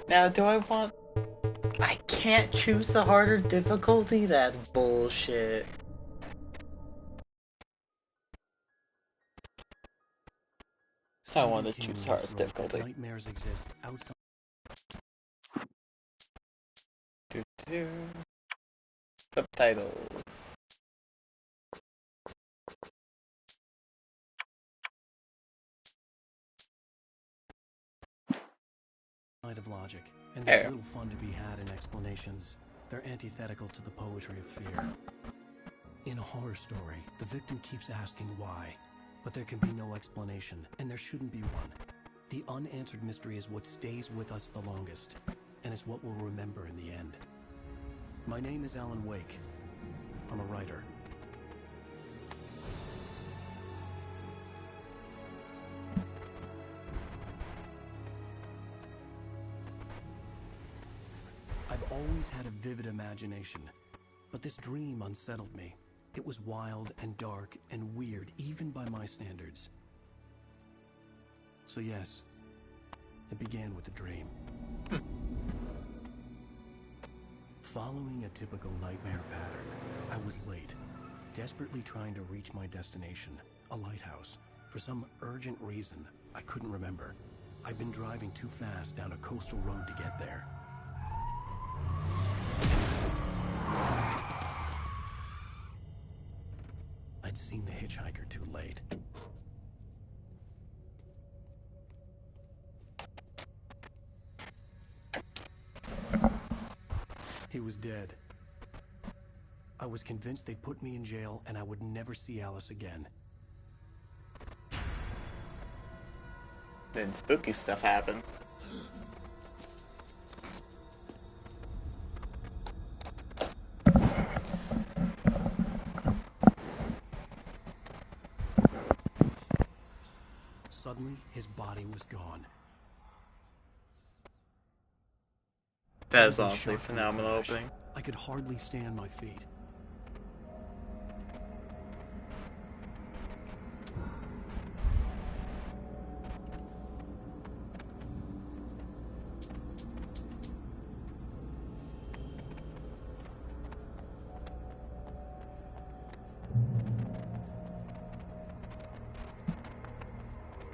Now, do I want... I can't choose the harder difficulty? That's bullshit. I want to choose hardest difficulty. Nightmares exist outside. Subtitles. Of logic, and there's little fun to be had in explanations. They're antithetical to the poetry of fear. In a horror story, the victim keeps asking why, but there can be no explanation, and there shouldn't be one. The unanswered mystery is what stays with us the longest, and is what we'll remember in the end. My name is Alan Wake. I'm a writer. I've always had a vivid imagination, but this dream unsettled me. It was wild and dark and weird, even by my standards. So yes, it began with a dream. Following a typical nightmare pattern, I was late, desperately trying to reach my destination, a lighthouse. For some urgent reason, I couldn't remember. I'd been driving too fast down a coastal road to get there. I'd seen the hitchhiker too late. He was dead. I was convinced they'd put me in jail and I would never see Alice again. Then spooky stuff happened. Suddenly, his body was gone. That is honestly a phenomenal opening. I could hardly stay on my feet.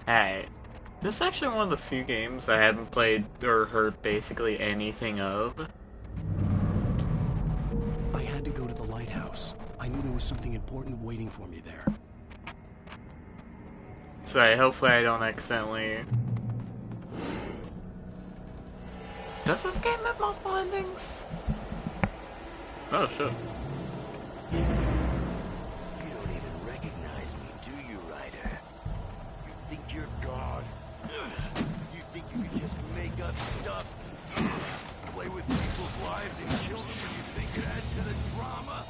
Alright. This is actually one of the few games I haven't played or heard basically anything of. I had to go to the lighthouse. I knew there was something important waiting for me there. So hopefully I don't accidentally... Does this game have multiple endings? Oh, sure. You don't even recognize me, do you, Ryder? You think you're God? You think you can just make up stuff? Play with people's lives and kill them when you think it adds to the drama?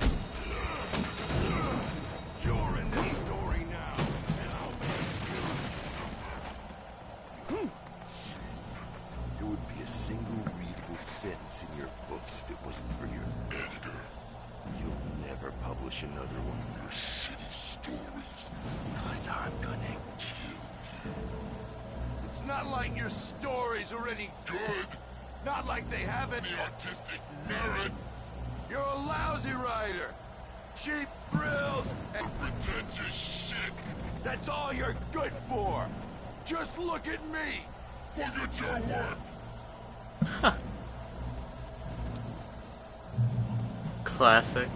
You're in this story now, and I'll make you suffer. There would be a single readable sentence in your books if it wasn't for your editor. You'll never publish another one of your shitty stories, because I'm gonna kill you. It's not like your stories are any good. Not like they have any artistic merit. You're a lousy writer. Cheap thrills and pretentious shit. That's all you're good for. Just look at me. Look at your work. Classic,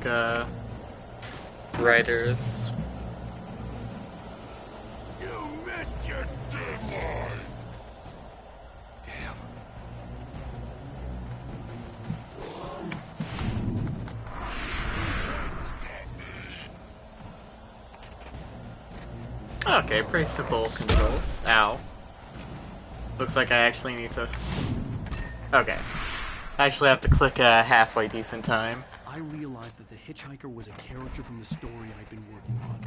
writers. You missed your deadline. Damn. Okay, pretty simple controls. Ow. Looks like I actually need to... Okay. I actually have to click a halfway decent time. I realized that the hitchhiker was a character from the story I'd been working on.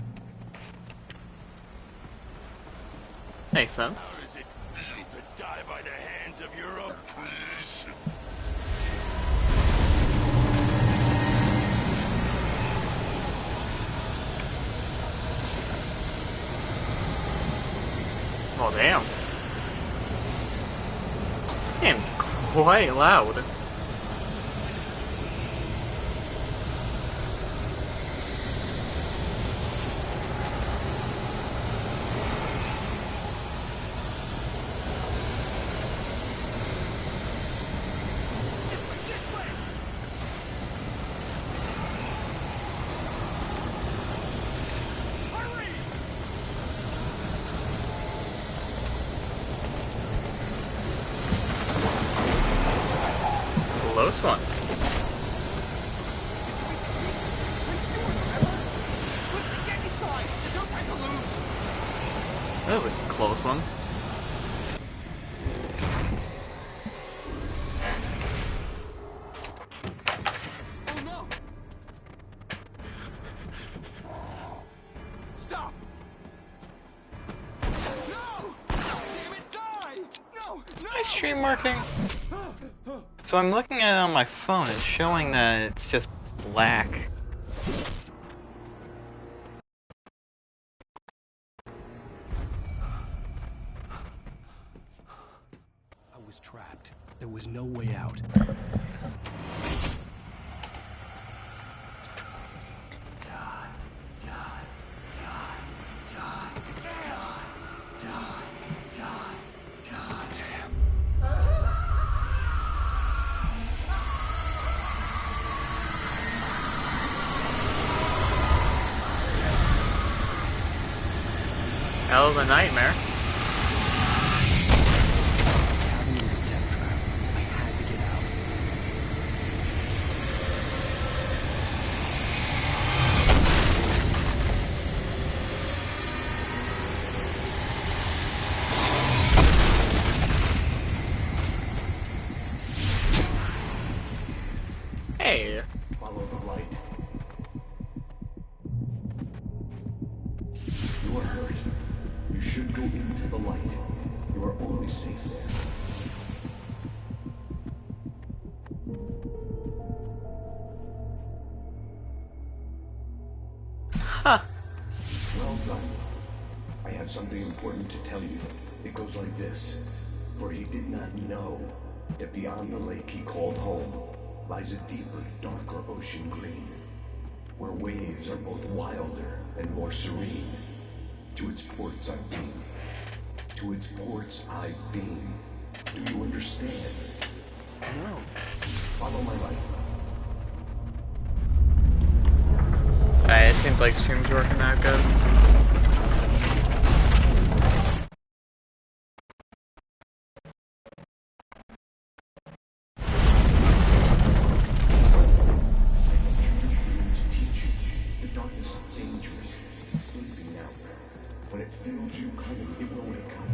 Makes sense. How does it feel to die by the hands of your own creation? Oh, damn. This game's quite loud. Close one. That was a close one. Oh no! Stop! No! Damn it, die! No! No! My stream working? So I'm looking at it on my phone, it's showing that it's just black. I was trapped. There was no way out. Hell of a nightmare. The cabin was a death trap. I had to get out. Hey. Follow the light. You are hurt. You should go into the light. You are only safe there. Huh. Well done. I have something important to tell you. It goes like this. For he did not know that beyond the lake he called home lies a deeper, darker ocean green, where waves are both wilder and more serene. To its ports I beam. To its ports I beam. Do you understand? No. Follow my light. It seems like stream's working out good. To teach you, the darkness is dangerous. It's sleeping now. When it feels you coming, it will wake up.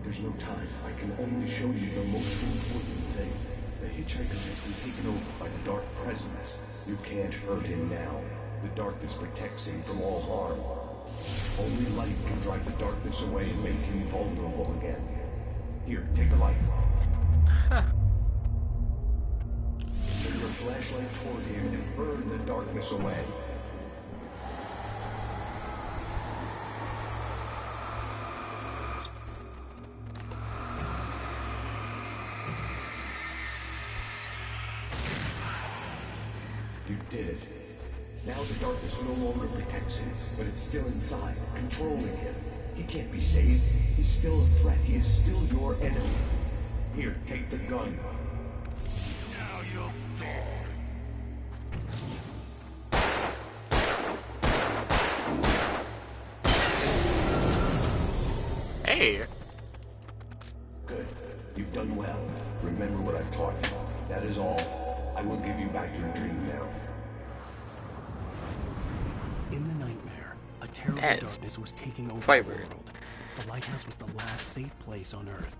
There's no time. I can only show you the most important thing. The hitchhiker has been taken over by the dark presence. You can't hurt him now. The darkness protects him from all harm. Only light can drive the darkness away and make him vulnerable again. Here, take the light. Huh. Turn your flashlight toward him and burn the darkness away. You did it. Now the darkness no longer protects him, but it's still inside, controlling him. He can't be saved. He's still a threat. He is still your enemy. Here, take the gun. Now you'll die. Hey. Good. You've done well. Remember what I've taught you. That is all. I will give you back your dream now. In the nightmare, a terrible That is darkness was taking over quite the weird. world. The lighthouse was the last safe place on Earth.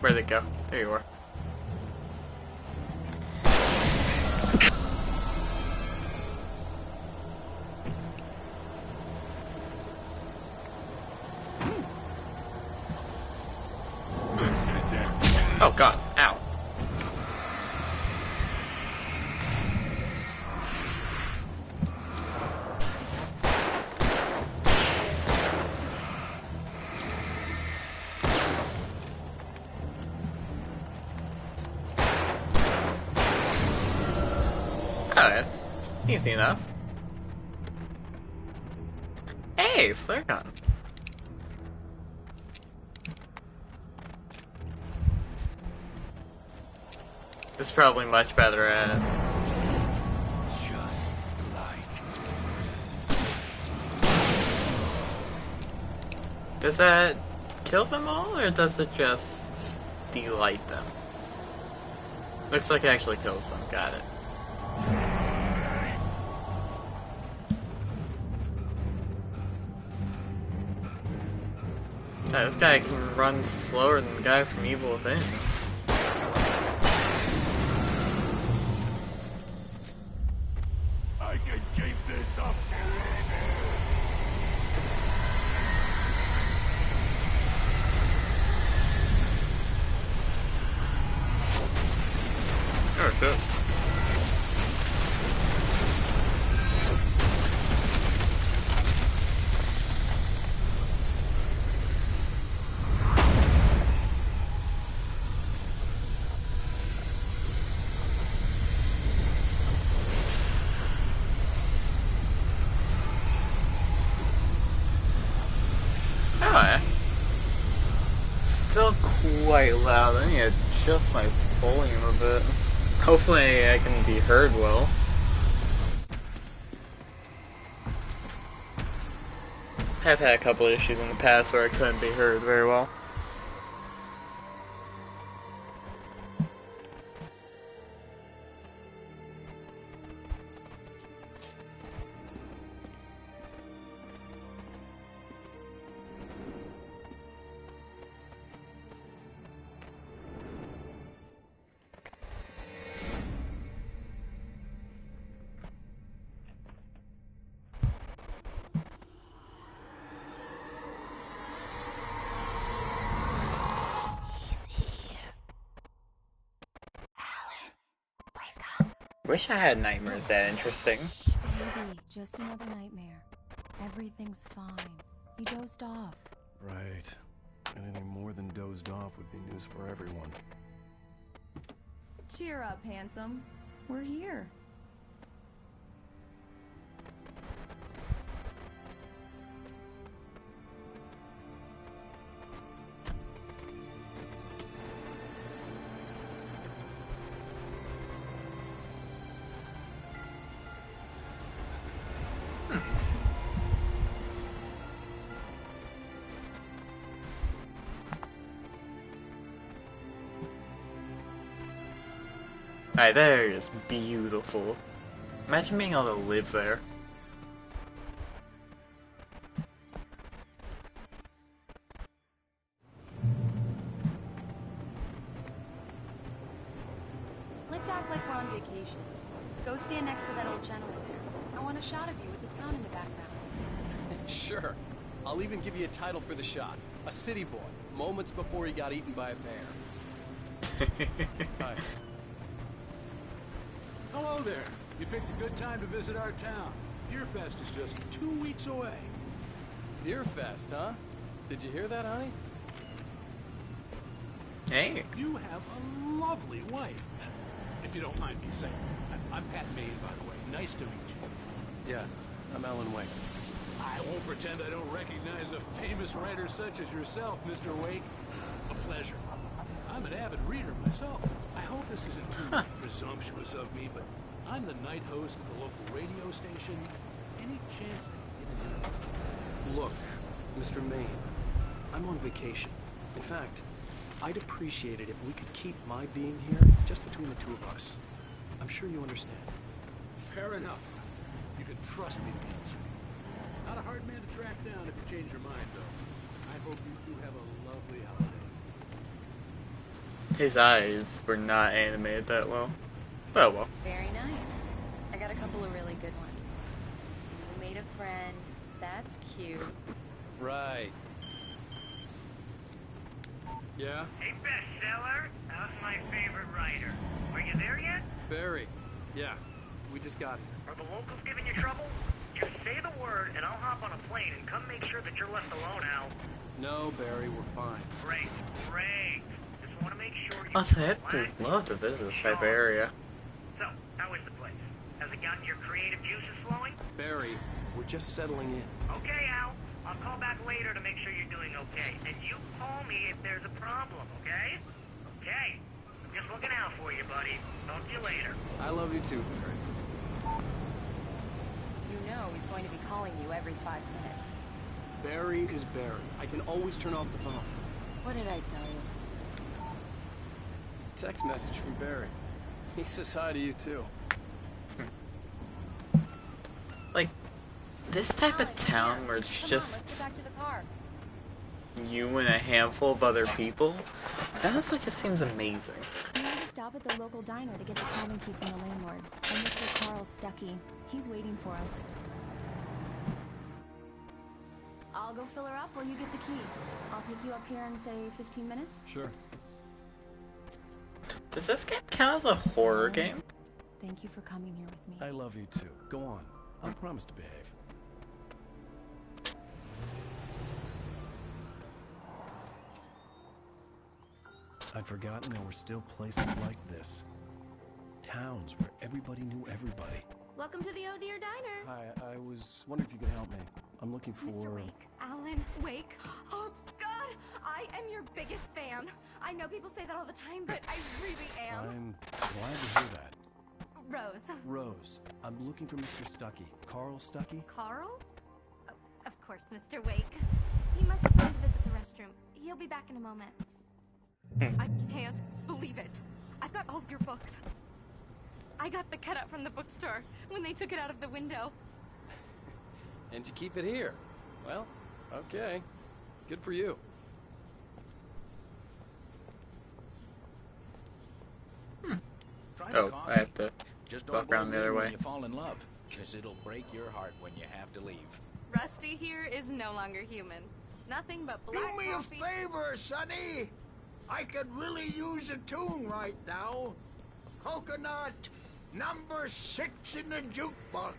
Where'd it go? There you are. Easy enough. Hey, flare gun. This is probably much better at. Just like. Does that kill them all, or does it just delight them? Looks like it actually kills them. Got it. Yeah, this guy can run slower than the guy from Evil Within. I can keep this up Oh shit. Alright. Still quite loud. I need to adjust my volume a bit. Hopefully I can be heard well. I've had a couple issues in the past where I couldn't be heard very well. Wish I had nightmares that interesting. Baby, just another nightmare. Everything's fine. You dozed off. Right. Anything more than dozed off would be news for everyone. Cheer up, handsome. We're here. Alright, that area is beautiful. Imagine being able to live there. Let's act like we're on vacation. Go stand next to that old gentleman there. I want a shot of you with the town in the background. Sure. I'll even give you a title for the shot. A city boy, moments before he got eaten by a bear. Hi. Hello there. You picked a good time to visit our town. Deerfest is just 2 weeks away. Deerfest, huh? Did you hear that, honey? Hey. You have a lovely wife. If you don't mind me saying. I'm Pat Maine, by the way. Nice to meet you. Yeah, I'm Alan Wake. I won't pretend I don't recognize a famous writer such as yourself, Mr. Wake. A pleasure. I'm an avid reader myself. I hope this isn't too presumptuous of me, but I'm the night host of the local radio station. Any chance I can get an interview? Look, Mr. Maine, I'm on vacation. In fact, I'd appreciate it if we could keep my being here just between the two of us. I'm sure you understand. Fair enough. You can trust me to be concerned. Not a hard man to track down if you change your mind, though. I hope you two have a lovely holiday. His eyes were not animated that well. Oh well. Very nice. I got a couple of really good ones. So you made a friend. That's cute. Right. Yeah? Hey, bestseller, how's my favorite writer? Are you there yet? Barry. Yeah, we just got here. Are the locals giving you trouble? Just say the word, and I'll hop on a plane and come make sure that you're left alone, Al. No, Barry, we're fine. Great, great. Just want to make sure you Honestly, I'd relax. love to visit Siberia. So, how is the place? Has it Got your creative juices flowing? Barry, we're just settling in. Okay, Al. I'll call back later to make sure you're doing okay. And you call me if there's a problem, okay? Okay. I'm just looking out for you, buddy. Talk to you later. I love you too, Barry. You know he's going to be calling you every 5 minutes. Barry is Barry. I can always turn off the phone. What did I tell you? Text message from Barry. He says hi to you too. Like, this type of town where it's Come on, just let's go back to the car. you and a handful of other people, sounds like it seems amazing. We had to stop at the local diner to get the cabin key from the landlord. And Mr. Carl Stuckey. He's waiting for us. I'll go fill her up while you get the key. I'll pick you up here in, say, 15 minutes? Sure. Does this game count as a horror game? Thank you for coming here with me. I love you too. Go on. I'll promise to behave. I'd forgotten there were still places like this. Towns where everybody knew everybody. Welcome to the Oh Dear Diner. Hi, I was wondering if you could help me. I'm looking for... Mr. Wake. Alan Wake. Oh, God! I am your biggest fan. I know people say that all the time, but I really am. I'm glad to hear that. Rose. Rose, I'm looking for Mr. Stuckey. Carl Stuckey? Carl? Oh, of course, Mr. Wake. He must have gone to visit the restroom. He'll be back in a moment. I can't believe it. I've got all of your books. I got the cutout from the bookstore when they took it out of the window. And you keep it here. Well, okay. Good for you. Oh, I have to Just walk don't around the blame other me when way. you fall in love, because it'll break your heart when you have to leave. Rusty here is no longer human. Nothing but black Do me a coffee. favor, Sonny. I could really use a tune right now. Coconut, number 6 in the jukebox.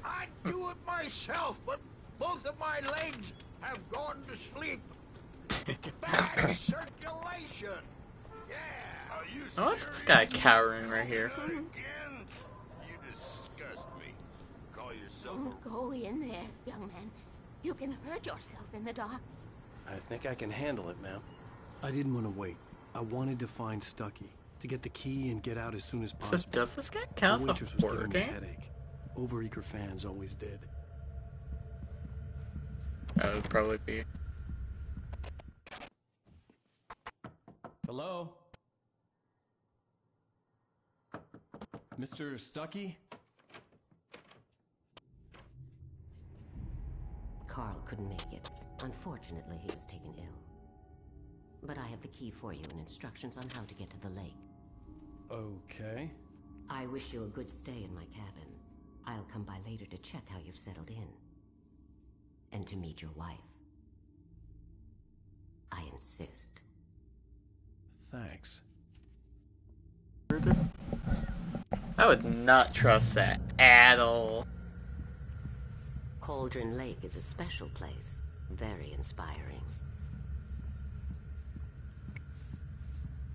I'd do it myself, but both of my legs have gone to sleep. Bad circulation. Yeah. Are you Oh, what's this guy cowering right here? Again? You disgust me. Call yourself Don't go in there, young man. You can hurt yourself in the dark. I think I can handle it, ma'am. I didn't want to wait. I wanted to find Stuckey, to get the key and get out as soon as So possible. does this guy count The as waitress a was horror giving me a game? headache. Overeager fans always did. That would probably be. Hello? Mr. Stuckey? Carl couldn't make it. Unfortunately, he was taken ill. But I have the key for you and instructions on how to get to the lake. Okay. I wish you a good stay in my cabin. I'll come by later to check how you've settled in. And to meet your wife. I insist. Thanks. I would not trust that at all. Cauldron Lake is a special place. Very inspiring.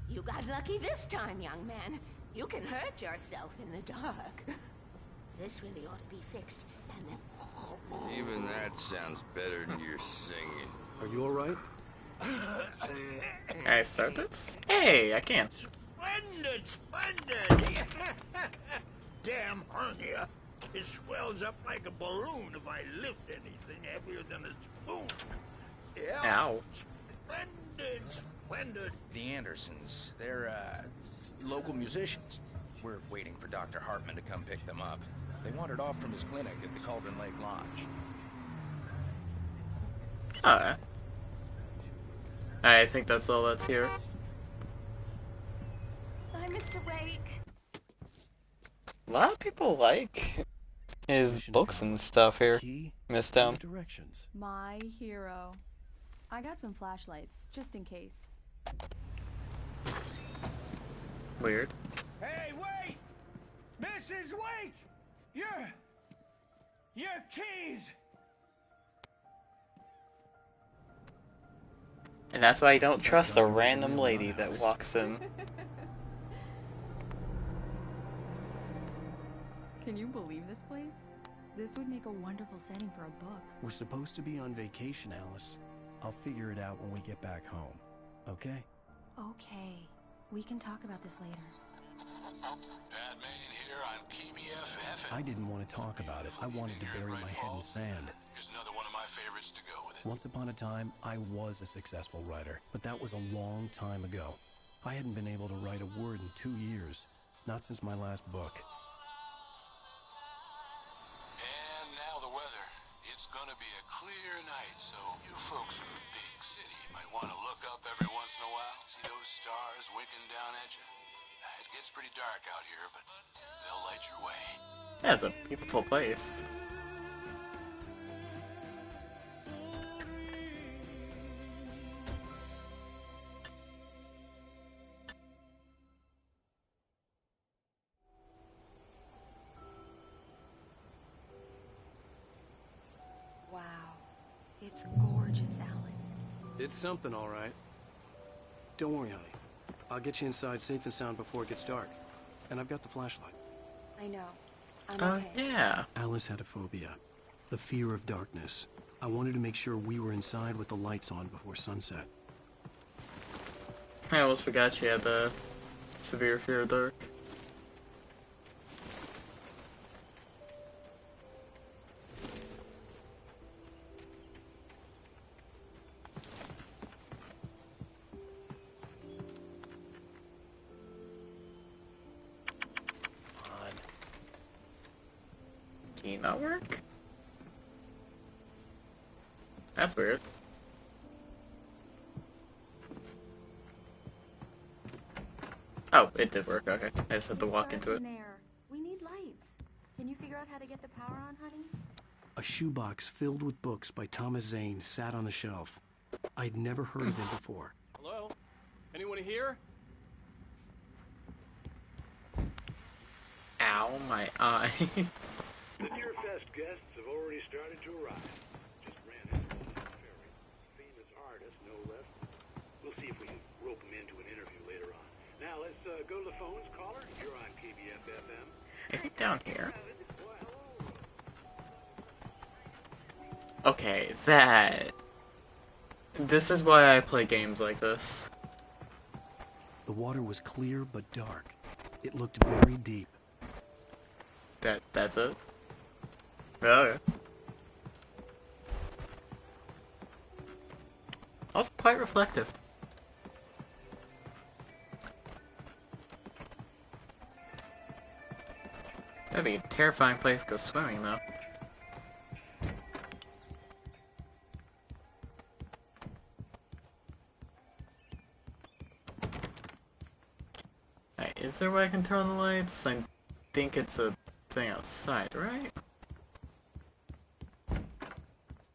You got lucky this time, young man. You can hurt yourself in the dark. This really ought to be fixed, and then... Even that sounds better than your singing. Are you alright? Can I start this? Hey, I can. Splendid, splendid. Damn hernia. It swells up like a balloon if I lift anything heavier than a spoon. Yeah. Ow. Splendid, splendid. The Andersons, they're, local musicians. We're waiting for Dr. Hartman to come pick them up. They wandered off from his clinic at the Cauldron Lake Lodge. Alright. I think that's all that's here. Bye, Mr. Wake. A lot of people like his books and stuff here. Miss Town. Directions. My hero. I got some flashlights, just in case. Weird. Hey, wait! Mrs. Wake! Your keys! And that's why I don't trust a random lady that walks in. Can you believe this place? This would make a wonderful setting for a book. We're supposed to be on vacation, Alice. I'll figure it out when we get back home. Okay? Okay. We can talk about this later. Batman here on KBF FM. I didn't want to talk about it. I wanted to bury my head in sand. Here's another one of my favorites to go with it. Once upon a time, I was a successful writer, but that was a long time ago. I hadn't been able to write a word in 2 years. Not since my last book. And now the weather. It's gonna be a clear night, so you folks in the big city might want to look up every once in a while. See those stars winking down at you? It gets pretty dark out here, but they'll light your way. That's a beautiful place. Wow. It's gorgeous, Alan. It's something, all right. Don't worry, honey. I'll get you inside safe and sound before it gets dark. And I've got the flashlight. I know. I'm Oh, okay. yeah. Alice had a phobia. The fear of darkness. I wanted to make sure we were inside with the lights on before sunset. I almost forgot she had the severe fear of dark. Key not work? That's weird. Oh, it did work, okay. I just had to walk into it. We need lights. Can you figure out how to get the power on, honey? A shoebox filled with books by Thomas Zane sat on the shelf. I'd never heard of him before. Hello? Anyone here? Ow, my eyes. The Deerfest guests have already started to arrive. Just ran into one on the ferry. Famous artist, no less. We'll see if we can rope him into an interview later on. Now let's go to the phones. Caller, you're on KBF FM. Is he down here? Okay, that... This is why I play games like this. The water was clear but dark. It looked very deep. That's it? Okay. Also quite reflective. That'd be a terrifying place to go swimming, though. Alright, is there a way I can turn on the lights? I think it's a thing outside, right?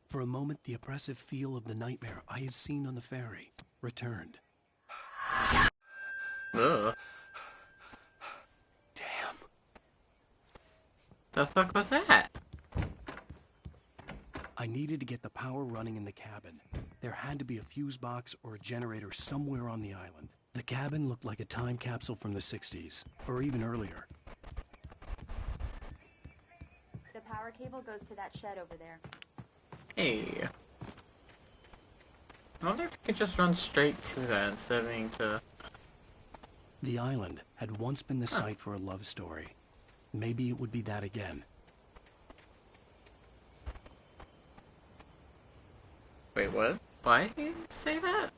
For a moment, the oppressive feel of the nightmare I had seen on the ferry returned. Ugh. Damn. The fuck was that? I needed to get the power running in the cabin. There had to be a fuse box or a generator somewhere on the island. The cabin looked like a time capsule from the 60s, or even earlier. The power cable goes to that shed over there. Hey. I wonder if we could just run straight to that instead of having to... The island had once been the site for a love story. Maybe it would be that again. Wait, what? Why did you say that?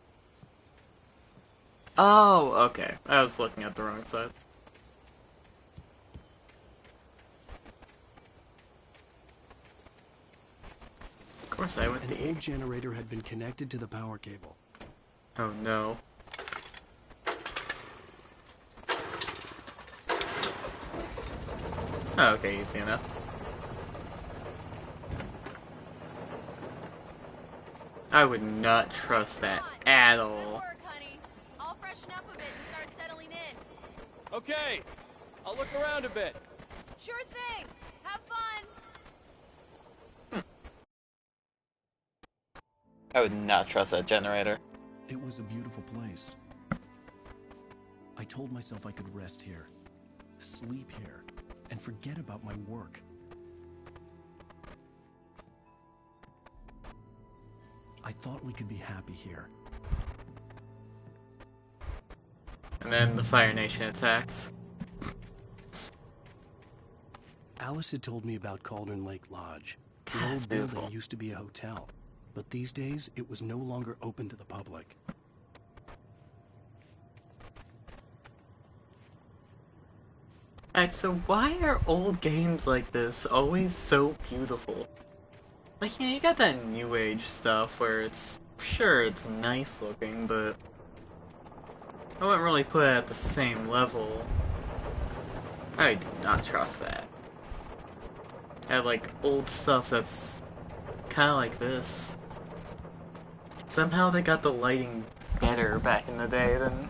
Oh, okay. I was looking at the wrong side. Of course I went to An old generator had been connected to the power cable. Oh no. Oh, okay, easy enough. I would not trust that at all. Work, honey. I'll freshen up a bit and start settling in. Okay, I'll look around a bit. Sure thing. Have fun. I would not trust that generator. It was a beautiful place. I told myself I could rest here, sleep here, and forget about my work. I thought we could be happy here. And then the Fire Nation attacks. Alice had told me about Cauldron Lake Lodge. The God, old building used to be a hotel, but these days it was no longer open to the public. Alright, so why are old games like this always so beautiful? Like, you know, you got that new age stuff where it's, sure, it's nice looking, but I wouldn't really put it at the same level. I do not trust that. I like old stuff that's kinda like this. Somehow they got the lighting better back in the day than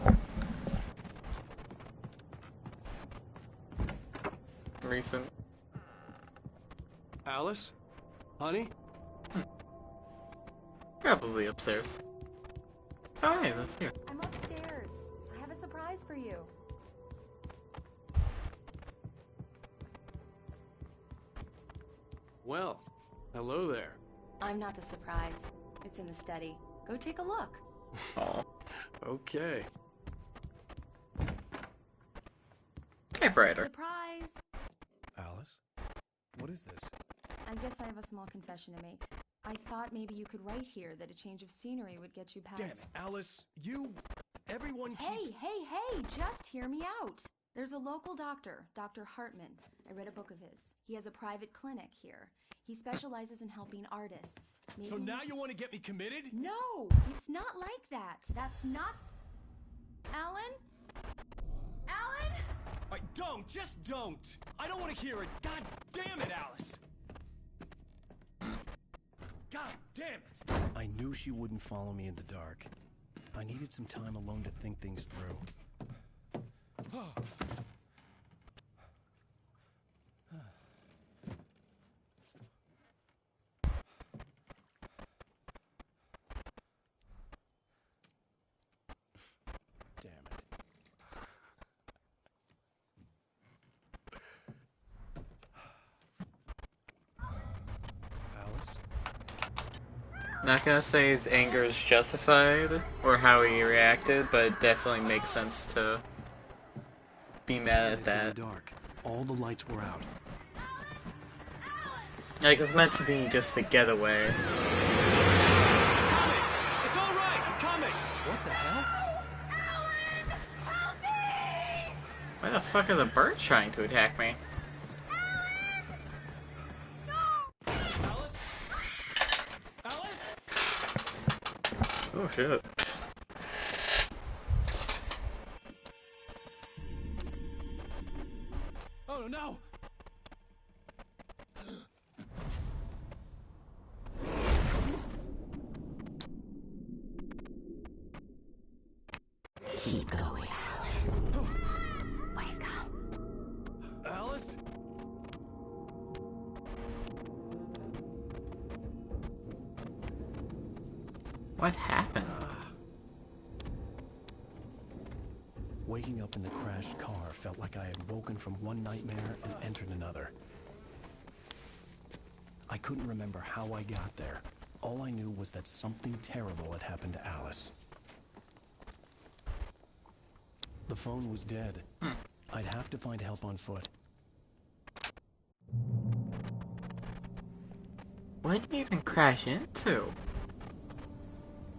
recent. Alice? Honey? Probably upstairs. Oh, hey, that's here. I'm upstairs. I have a surprise for you. Well, hello there. I'm not the surprise. It's in the study. Go take a look. Oh. Okay. Typewriter. Surprise! Alice? What is this? I guess I have a small confession to make. I thought maybe you could write here that a change of scenery would get you past... Damn it, Alice, everyone Hey, just hear me out. There's a local doctor, Dr. Hartman. I read a book of his. He has a private clinic here. He specializes in helping artists. Maybe So now you want to get me committed? No, it's not like that. That's not... Alan? Alan? Just don't! I don't want to hear it! God damn it, Alice! God damn it! I knew she wouldn't follow me in the dark. I needed some time alone to think things through. Damn it. Alice? Not gonna say his anger is justified, or how he reacted, but it definitely makes sense to be mad at that. Dark. All the lights were out. Like, it's meant to be just a getaway. It's all right! I'm coming! What the hell? Alan! Help me! Why the fuck are the birds trying to attack me? Alice? Alice? Oh shit. Oh no! Keep going, Alan. Wake up. Alice? What happened? Waking up in the crashed car felt like I had woken from one nightmare and entered another. I couldn't remember how I got there. All I knew was that something terrible had happened to Alice. The phone was dead. I'd have to find help on foot. What did he even crash into?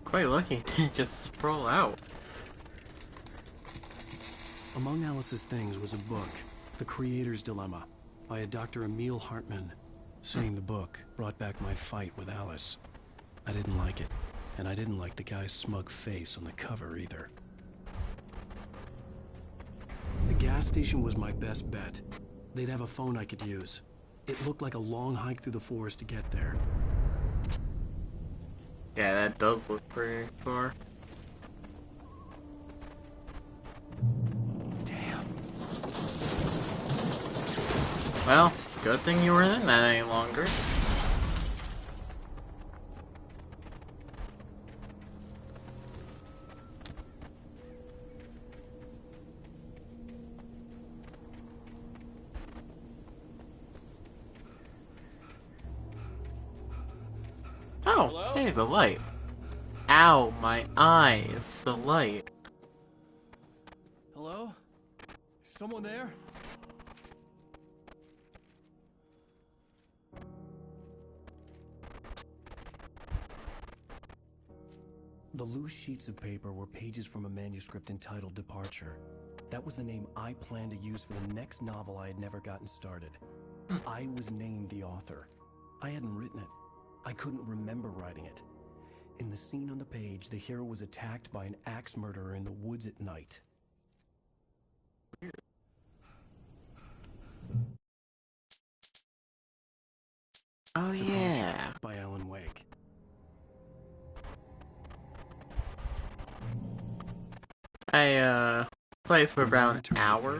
Quite lucky it didn't just sprawl out. Among Alice's things was a book, The Creator's Dilemma, by a Dr. Emil Hartman. Seeing the book brought back my fight with Alice. I didn't like it, and I didn't like the guy's smug face on the cover either. The gas station was my best bet. They'd have a phone I could use. It looked like a long hike through the forest to get there. Yeah, that does look pretty far. Damn. Well, good thing you were in that any longer. Oh, Hello? hey, the light. Ow, my eyes. The light. Hello? Is someone there? The loose sheets of paper were pages from a manuscript entitled Departure. That was the name I planned to use for the next novel I had never gotten started. I was named the author. I hadn't written it. I couldn't remember writing it. In the scene on the page, the hero was attacked by an axe murderer in the woods at night. Oh yeah. By Alan Wake. I played for about an hour.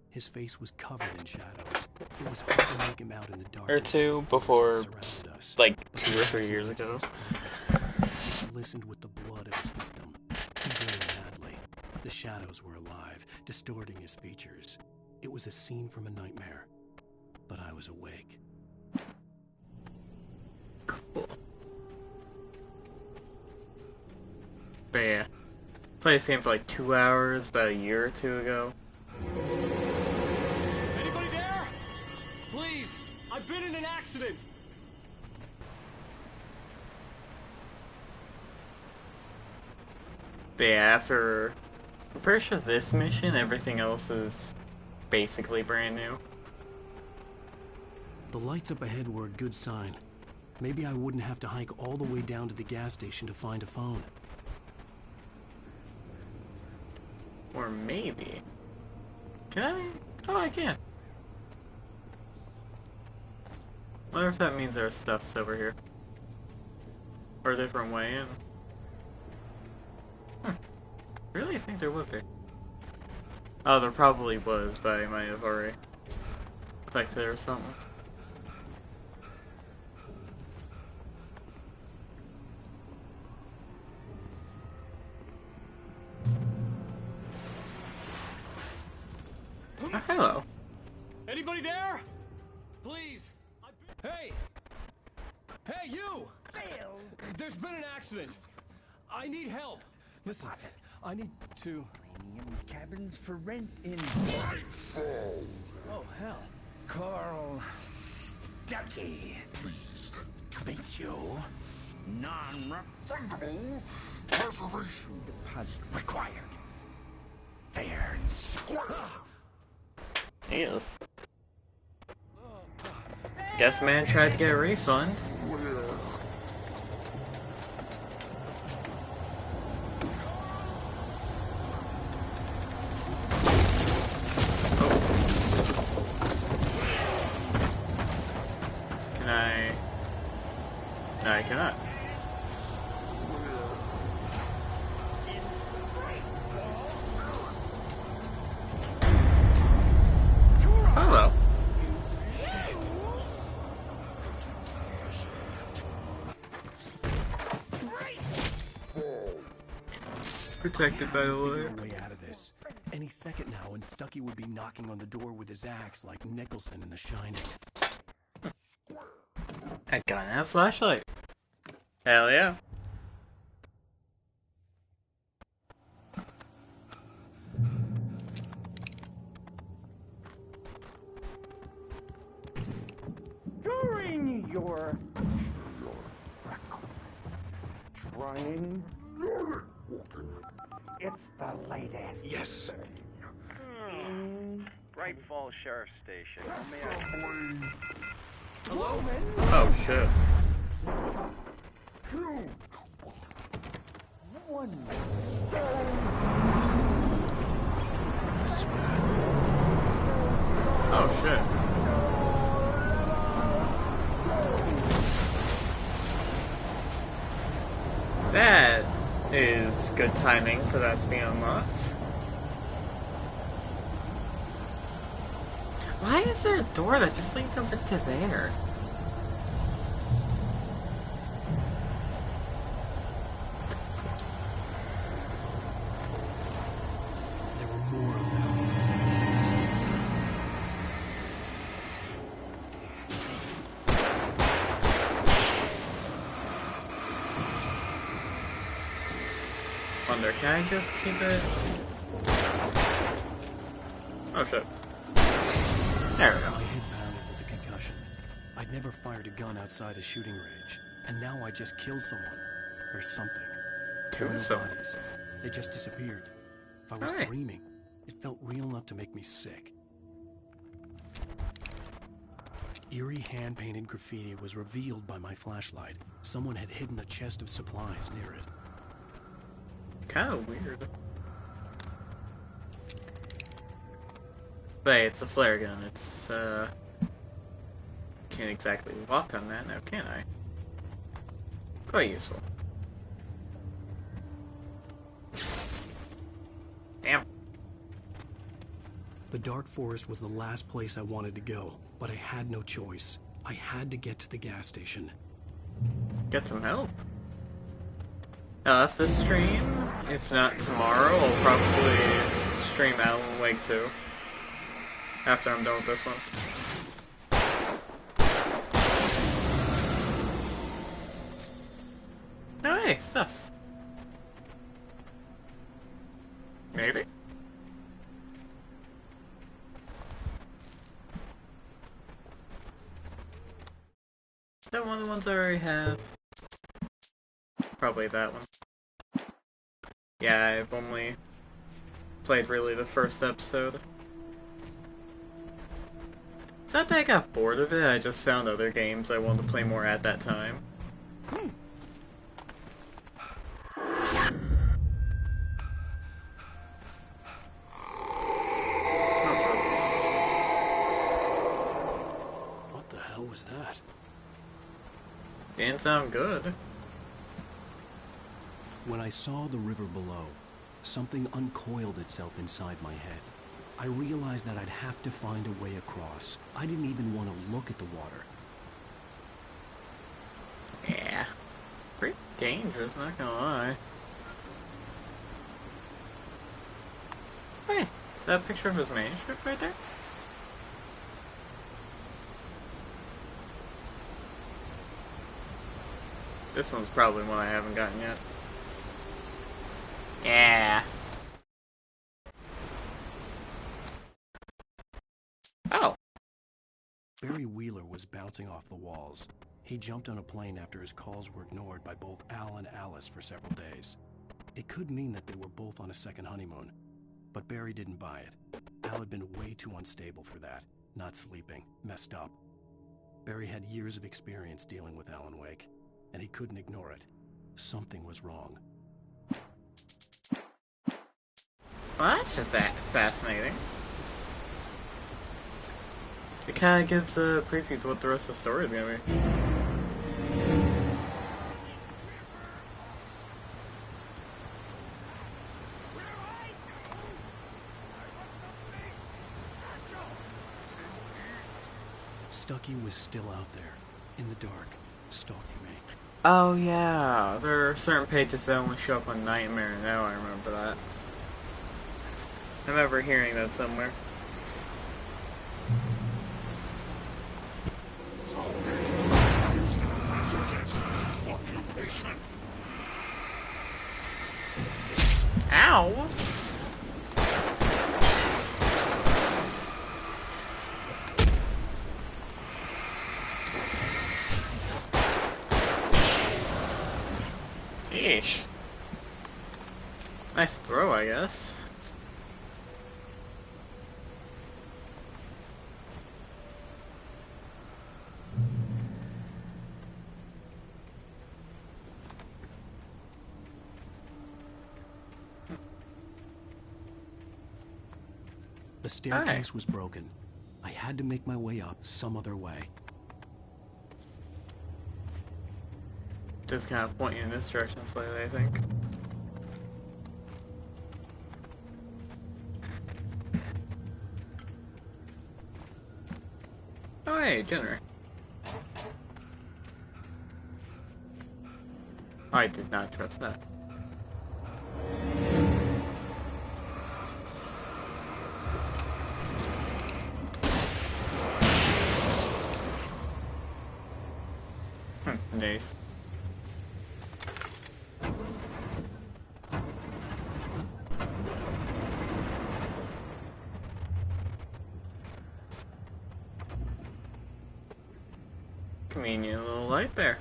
His face was covered in shadows. It was hard to make him out in the dark. Or two before, like 2 or 3 years ago. He glistened with the blood of his victim. He glared madly. The shadows were alive, distorting his features. It was a scene from a nightmare. But I was awake. Cool. But yeah. Played this game for like 2 hours about a year or two ago. Anybody there? Please, I've been in an accident. But yeah, after... I'm pretty sure this mission, everything else is basically brand new. The lights up ahead were a good sign. Maybe I wouldn't have to hike all the way down to the gas station to find a phone. Or maybe... Can I? Oh, I can. Wonder if that means our stuff's over here. Or a different way in. Really think there would be. Oh, there probably was, but I might have already clicked it or something. Oh, hello. Anybody there? Please. Hey! Hey, you! Phil! There's been an accident. I need help. Listen, I need to... Premium cabins for rent in Nightfall. Oh, hell. Carl Stuckey. Pleased To meet you. Non-refundable reservation deposit required. Fair and square. Yes. Guess man tried to get a refund. Can I? No, I cannot. Hello. Protected by the lawyer. Way out of this. Any second now, and Stuckey would be knocking on the door with his axe like Nicholson in The Shining. I got that flashlight. Hell yeah. During your trying, it's the latest. Yes. Bright Falls Sheriff Station. How may I... Hello? Oh shit. 2, 1. Oh shit. That is good timing for that to be unlocked. Why is there a door that just leads over to there? There were more of them. wonder, can I just keep it? Oh shit. There we go. My head pounded with the concussion. I'd never fired a gun outside a shooting range, and now I just killed someone. Or something. There were no bodies. They just disappeared. If I was dreaming, it felt real enough to make me sick. Eerie hand-painted graffiti was revealed by my flashlight. Someone had hidden a chest of supplies near it. Kinda weird. But hey, it's a flare gun. It's, can't exactly walk on that now, can I? Quite useful. Damn. The dark forest was the last place I wanted to go, but I had no choice. I had to get to the gas station. Get some help. After this stream, if not tomorrow, I'll probably stream Alan Wake 2. After I'm done with this one. Oh hey, stuffs. Maybe? Is that one of the ones I already have? Probably that one. Yeah, I've only played really the first episode. It's not that I got bored of it, I just found other games I wanted to play more at that time. What the hell was that? Didn't sound good. When I saw the river below, something uncoiled itself inside my head. I realized that I'd have to find a way across. I didn't even want to look at the water. Yeah. Pretty dangerous, not gonna lie. Hey, is that a picture of his manuscript right there? This one's probably one I haven't gotten yet. Yeah. Oh. Barry Wheeler was bouncing off the walls. He jumped on a plane after his calls were ignored by both Al and Alice for several days. It could mean that they were both on a second honeymoon. But Barry didn't buy it. Al had been way too unstable for that. Not sleeping. Messed up. Barry had years of experience dealing with Alan Wake, and he couldn't ignore it. Something was wrong. Well, that's just fascinating. It kind of gives a preview to what the rest of the story is going to be. Stucky was still out there, in the dark, stalking me. Oh yeah, there are certain pages that only show up on Nightmare, now I remember that. I remember hearing that somewhere. Ow! Yeesh. Nice throw, I guess. The staircase was broken. I had to make my way up some other way. Just kind of point you in this direction slightly, I think. Oh hey, Jenner. I did not trust that. Nice. convenient little light there.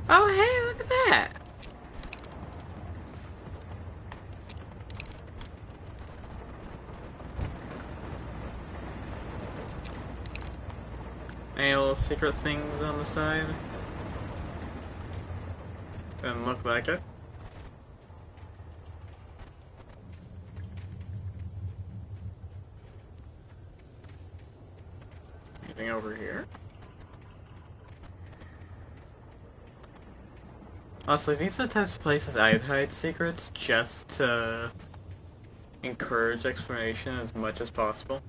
Oh, hey, look at that! Any little secret things on the side? Doesn't look like it. Anything over here? Honestly, these are the types of places I'd hide secrets just to encourage exploration as much as possible.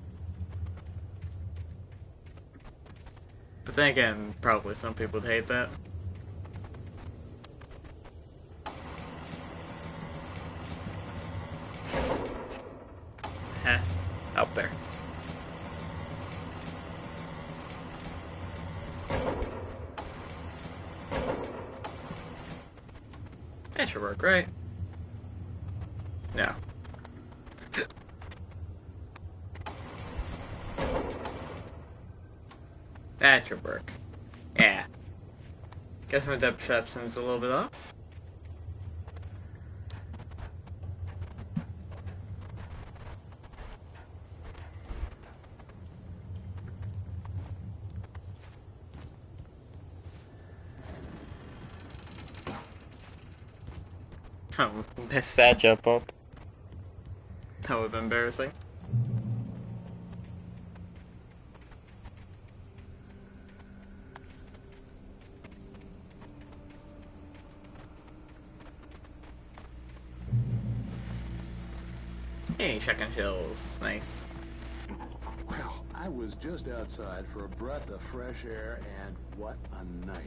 But then again, probably some people would hate that. Up there. That should work, right? No. That should work. Yeah. Guess my depth perception's a little bit off. Oh, missed that jump up. That would have been embarrassing. Hey, shotgun shells. Nice. Well, I was just outside for a breath of fresh air, and what a night.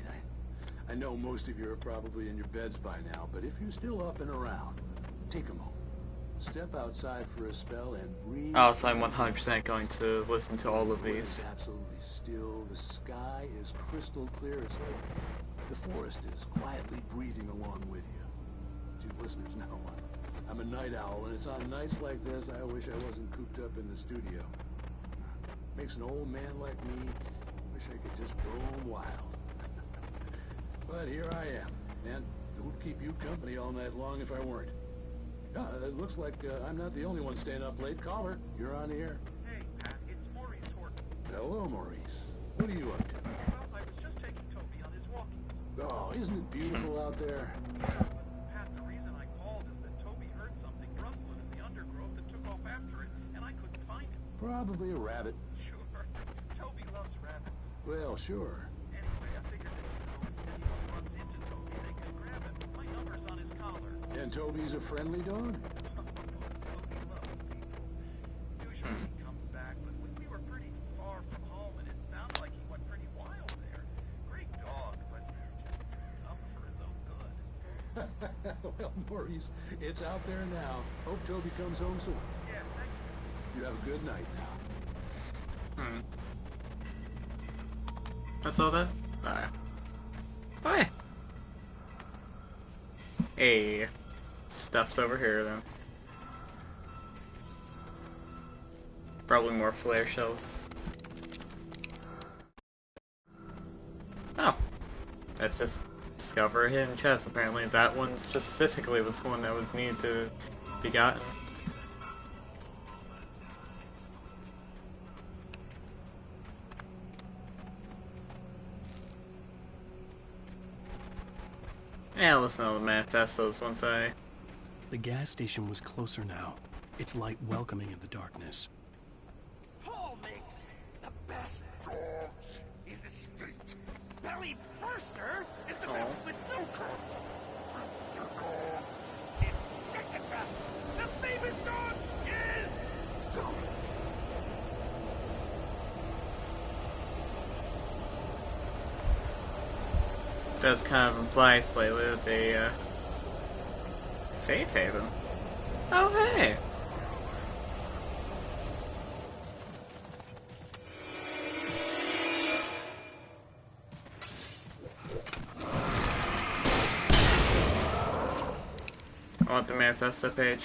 I know most of you are probably in your beds by now, but if you're still up and around, take a moment. Step outside for a spell and breathe. Oh, so I'm 100% going to listen to all of these. It's absolutely still. The sky is crystal clear. It's like the forest is quietly breathing along with you. To listeners know, I'm a night owl, and it's on nights like this I wish I wasn't cooped up in the studio. Makes an old man like me wish I could just roam wild. But here I am, and it would keep you company all night long if I weren't. It looks like I'm not the only one staying up late. Caller, you're on the air. Hey, Pat, it's Maurice Horton. Hello, Maurice. What are you up to? Well, I was just taking Toby on his walking. Oh, isn't it beautiful out there? Pat, the reason I called is that Toby heard something rustling in the undergrowth and took off after it, and I couldn't find it. Probably a rabbit. Sure. Toby loves rabbits. Well, sure. Anyway, I figured that, if anyone runs into Toby, they can grab him. My number's on his collar. And Toby's a friendly dog? Toby loves people. Usually he comes back, but we were pretty far from home, and it sounded like he went pretty wild there. Great dog, but tough for his own good. Well, Maurice, it's out there now. Hope Toby comes home soon. Yeah, thank you. You have a good night now. That's all that? Alright. Bye! Hey. Stuff's over here then. Probably more flare shells. Oh. Let's just discover a hidden chest. Apparently that one specifically was one that was needed to be gotten. Yeah, listen to the manifestos once I... The gas station was closer now, its light welcoming in the darkness. Paul makes the best dogs in the state. Belly Burster is the best with no cost. Rooster Dog is second best. The famous dog is... Does kind of imply slightly that they, safe haven. Oh, hey! I want the manifesto page.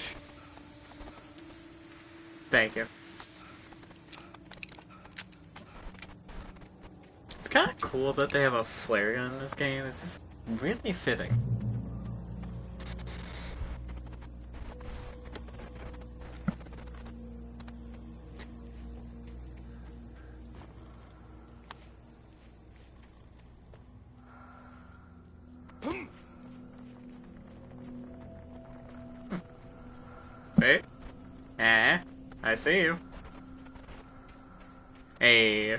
Thank you. kind of cool that they have a flare gun in this game. It's just really fitting. Wait. I see you. Hey.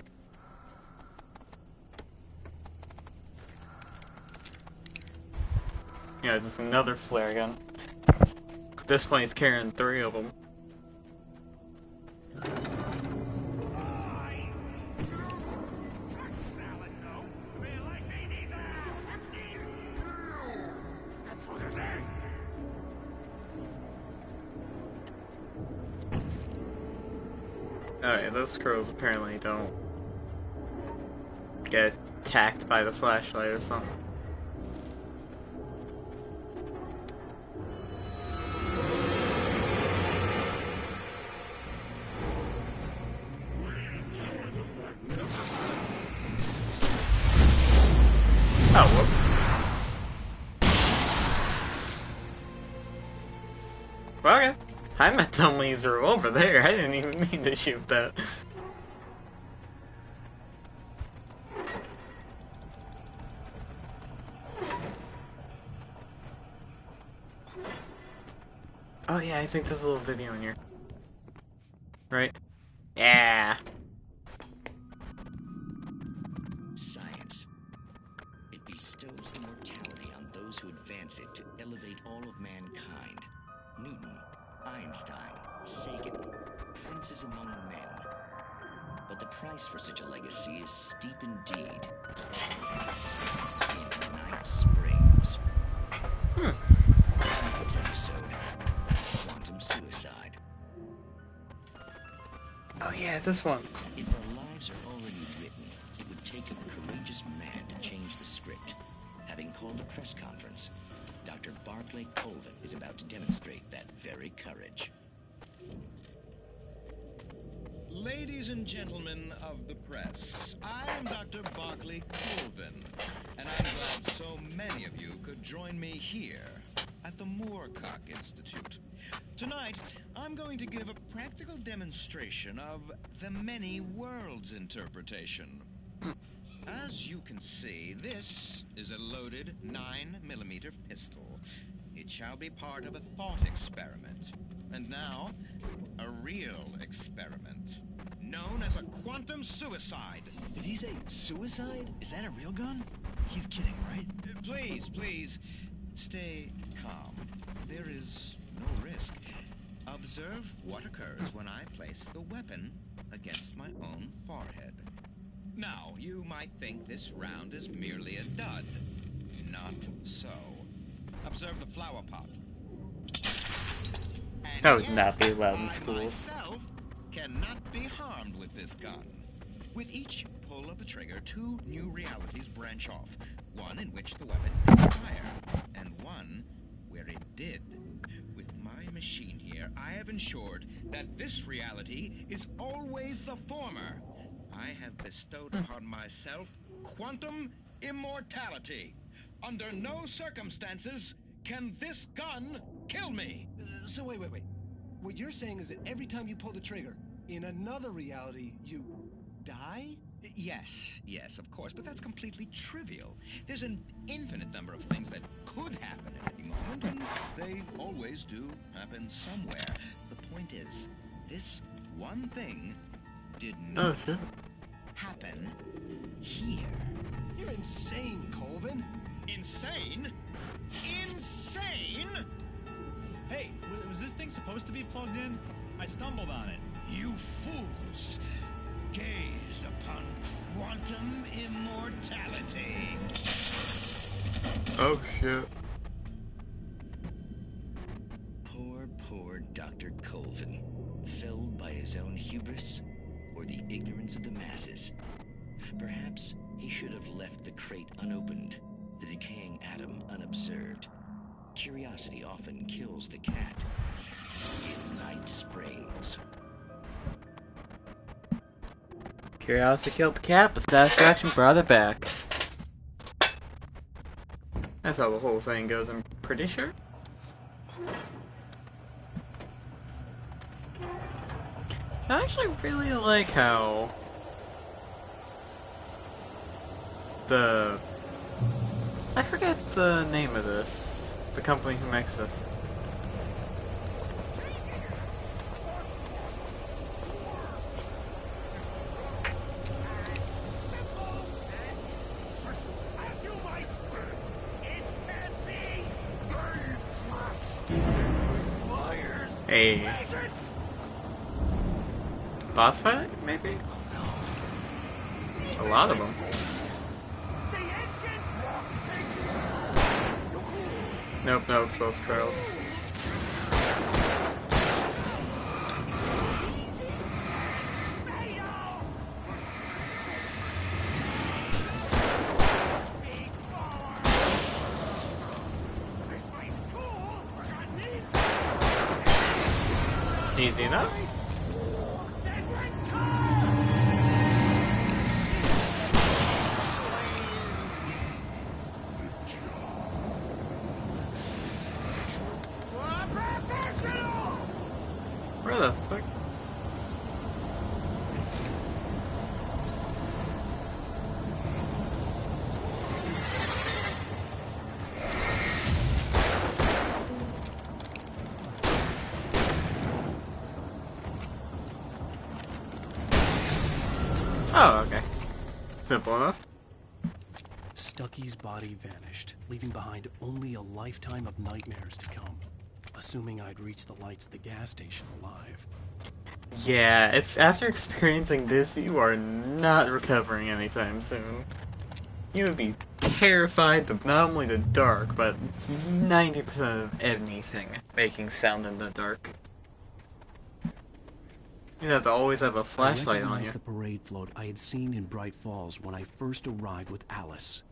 Yeah, just another flare gun. At this point, he's carrying 3 of them. Alright, those crows apparently don't get attacked by the flashlight or something. Oh, whoops. Well, okay. I meant to laser over there. I didn't even mean to shoot that. Oh yeah, I think there's a little video in here. Right? Yeah. Science. It bestows immortality on those who advance it to elevate all of mankind. Newton, Einstein, Sagan, princes among men. But the price for such a legacy is steep indeed. In Night Springs. Tonight's episode, Quantum Suicide. Oh yeah, this one. If our lives are already written, it would take a courageous man to change the script. Having called a press conference, Dr. Barclay Colvin is about to demonstrate that very courage. Ladies and gentlemen of the press, I am Dr. Barclay Colvin, and I'm glad so many of you could join me here at the Moorcock Institute. Tonight, I'm going to give a practical demonstration of the many worlds interpretation. As you can see, this is a loaded 9mm pistol. It shall be part of a thought experiment. And now, a real experiment, known as a quantum suicide. Did he say suicide? Is that a real gun? He's kidding, right? Please, stay calm. There is no risk. Observe what occurs when I place the weapon against my own forehead. Now, you might think this round is merely a dud. Not so. Observe the flower pot. And That would not be allowed in schools. myself cannot be harmed with this gun. With each pull of the trigger, 2 new realities branch off. One in which the weapon didn't fire, and one where it did. With my machine here, I have ensured that this reality is always the former. I have bestowed upon myself quantum immortality. Under no circumstances can this gun kill me. So wait. What you're saying is that every time you pull the trigger, in another reality, you die? Yes, of course, but that's completely trivial. There's an infinite number of things that could happen at any moment, and they always do happen somewhere. The point is, this one thing did not happen here. You're insane, Colvin. Insane? Insane? Hey, was this thing supposed to be plugged in? I stumbled on it. You fools! Gaze upon quantum immortality. Oh shit. Poor Dr. Colvin, felled by his own hubris or the ignorance of the masses. Perhaps he should have left the crate unopened, the decaying atom unobserved. Curiosity often kills the cat. In Night Springs. Curiosity killed the cat, but satisfaction brought it back. That's how the whole saying goes, I'm pretty sure. I actually really like how I forget the name of this. The company who makes this. A boss fight, maybe? A lot of them. Nope, no exposed trails. Easy enough. Where the fuck? Oh, okay. Simple enough. Stucky's body vanished, leaving behind only a lifetime of nightmares to come. Assuming I'd reach the lights of the gas station alive. Yeah, if after experiencing this, you are not recovering anytime soon. You would be terrified of not only the dark, but 90% of anything making sound in the dark. You'd have to always have a flashlight on you. The parade float I had seen in Bright Falls when I first arrived with Alice.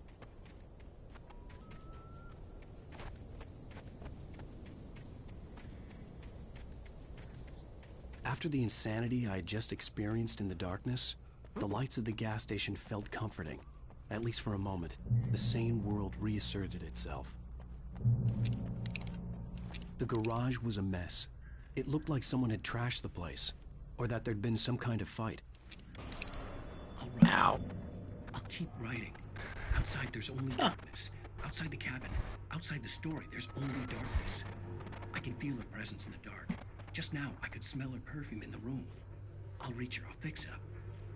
After the insanity I had just experienced in the darkness, the lights of the gas station felt comforting. At least for a moment, the sane world reasserted itself. The garage was a mess. It looked like someone had trashed the place, or that there'd been some kind of fight. All right. Ow. I'll keep writing. Outside there's only darkness. Outside the cabin, outside the story, there's only darkness. I can feel her presence in the dark. Just now, I could smell her perfume in the room. I'll reach her, I'll fix it up.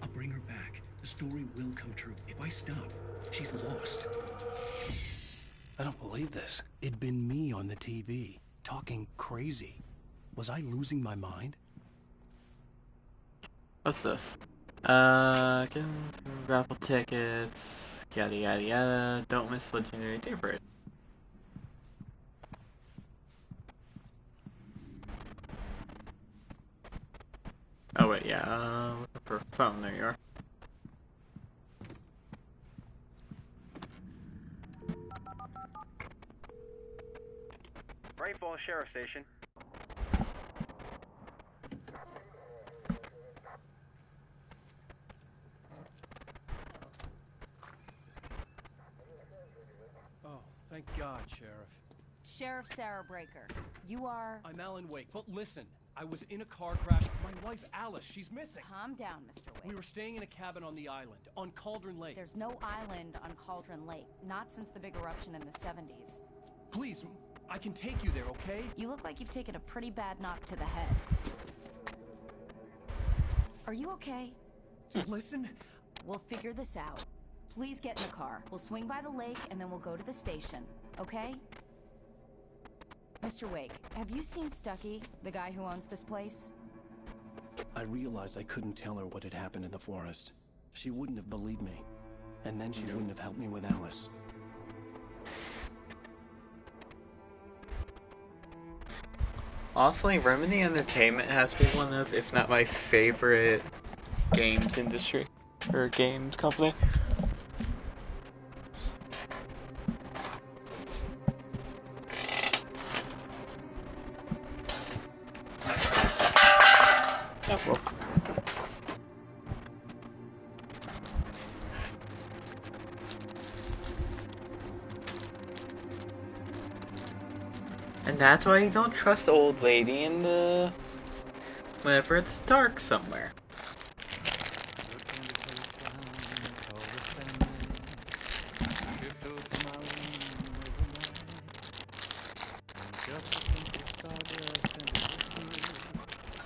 I'll bring her back. The story will come true. If I stop, she's lost. I don't believe this. It'd been me on the TV, talking crazy. Was I losing my mind? What's this? Raffle tickets, yada yada yada. Don't miss Legendary Day Parade. Oh wait, yeah, looking for a phone, there you are. Bright Falls Sheriff Station. Oh, thank God, Sheriff. Sheriff Sarah Breaker, you are... I'm Alan Wake, but listen. I was in a car crash. My wife, Alice, she's missing. Calm down, Mr. Wake. We were staying in a cabin on the island, on Cauldron Lake. There's no island on Cauldron Lake, not since the big eruption in the 70s. Please, I can take you there, okay? You look like you've taken a pretty bad knock to the head. Are you okay? Listen. We'll figure this out. Please get in the car. We'll swing by the lake and then we'll go to the station, okay? Mr. Wake, have you seen Stucky, the guy who owns this place? I realized I couldn't tell her what had happened in the forest. She wouldn't have believed me. And then she wouldn't have helped me with Alice. Honestly, Remedy Entertainment has been one of, if not my favorite games industry, or games company. Oh, well. And that's why you don't trust the old lady in the... whenever it's dark somewhere.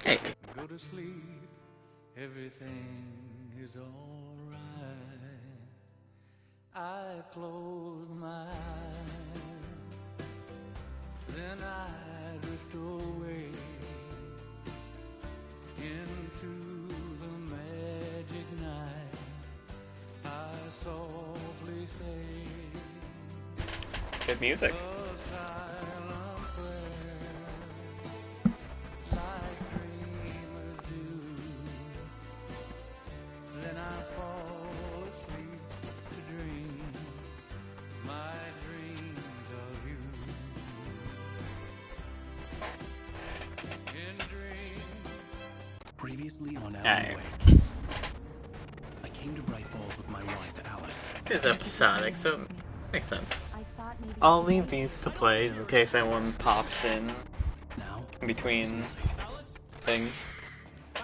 Hey. Go to sleep, everything is alright. I close my eyes, then I drift away into the magic night. I softly say, good music. Previously on Alan Wake. I came to Bright Falls with my wife, Alice. It's episodic, so it makes sense. I'll leave these to play in case anyone pops in between things. I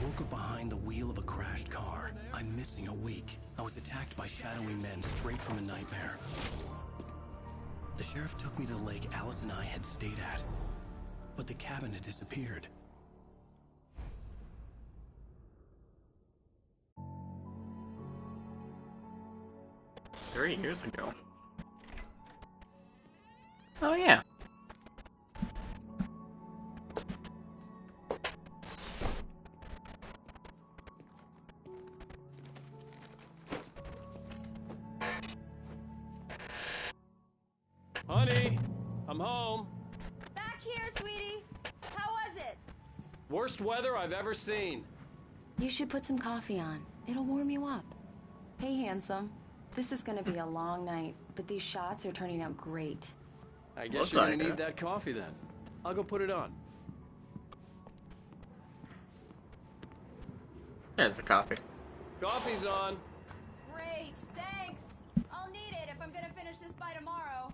woke up behind the wheel of a crashed car. I'm missing a week. I was attacked by shadowy men straight from a nightmare. The sheriff took me to the lake Alice and I had stayed at. But the cabin had disappeared. $3 years ago. Oh yeah. Honey, I'm home. Back here, sweetie. How was it? Worst weather I've ever seen. You should put some coffee on. It'll warm you up. Hey, handsome. This is gonna be a long night, but these shots are turning out great. I guess you're gonna need that coffee then. I'll go put it on. There's the coffee. Coffee's on. Great, thanks. I'll need it if I'm gonna finish this by tomorrow.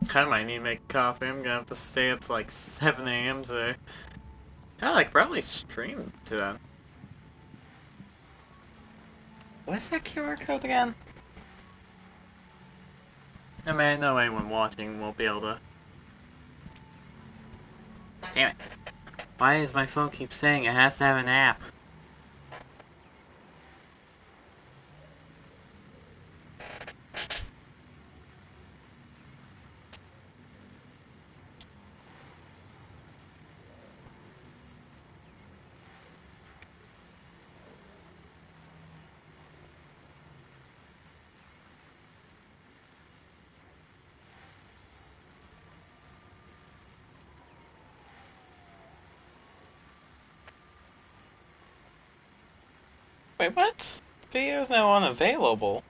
Kinda might need to make coffee. I'm gonna have to stay up to like 7 AM today. I like probably stream to that. What's that QR code again? I mean, I know anyone watching won't be able to. Damn it. Why does my phone keep saying it has to have an app? Wait, what? Video's now unavailable?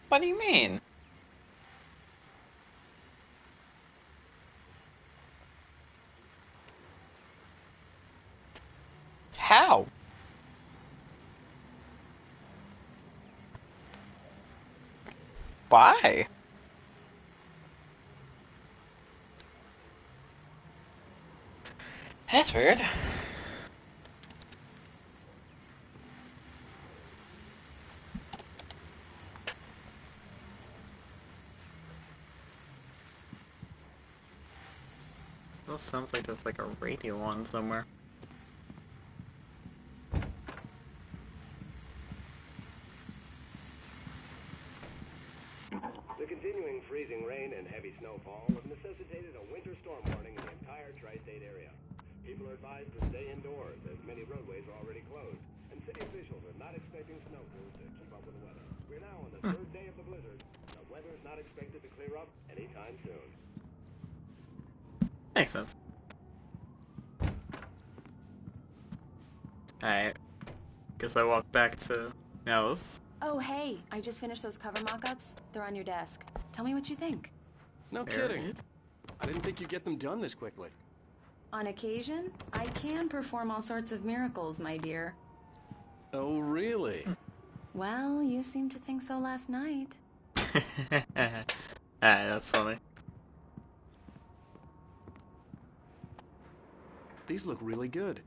What do you mean? How? Why? That's weird. Well, sounds like there's like a radio on somewhere. The continuing freezing rain and heavy snowfall have necessitated a winter storm warning in the entire tri-state area. People are advised to stay indoors as many roadways are already closed, and city officials are not expecting snow crews to keep up with the weather. We're now on the third day of the blizzard. The weather is not expected to clear up anytime soon. Makes sense. Alright. Guess I walk back to Alice. Oh, hey, I just finished those cover mock-ups. They're on your desk. Tell me what you think. No kidding. I didn't think you'd get them done this quickly. On occasion, I can perform all sorts of miracles, my dear. Oh, really? Well, you seemed to think so last night. Alright, that's funny. These look really good.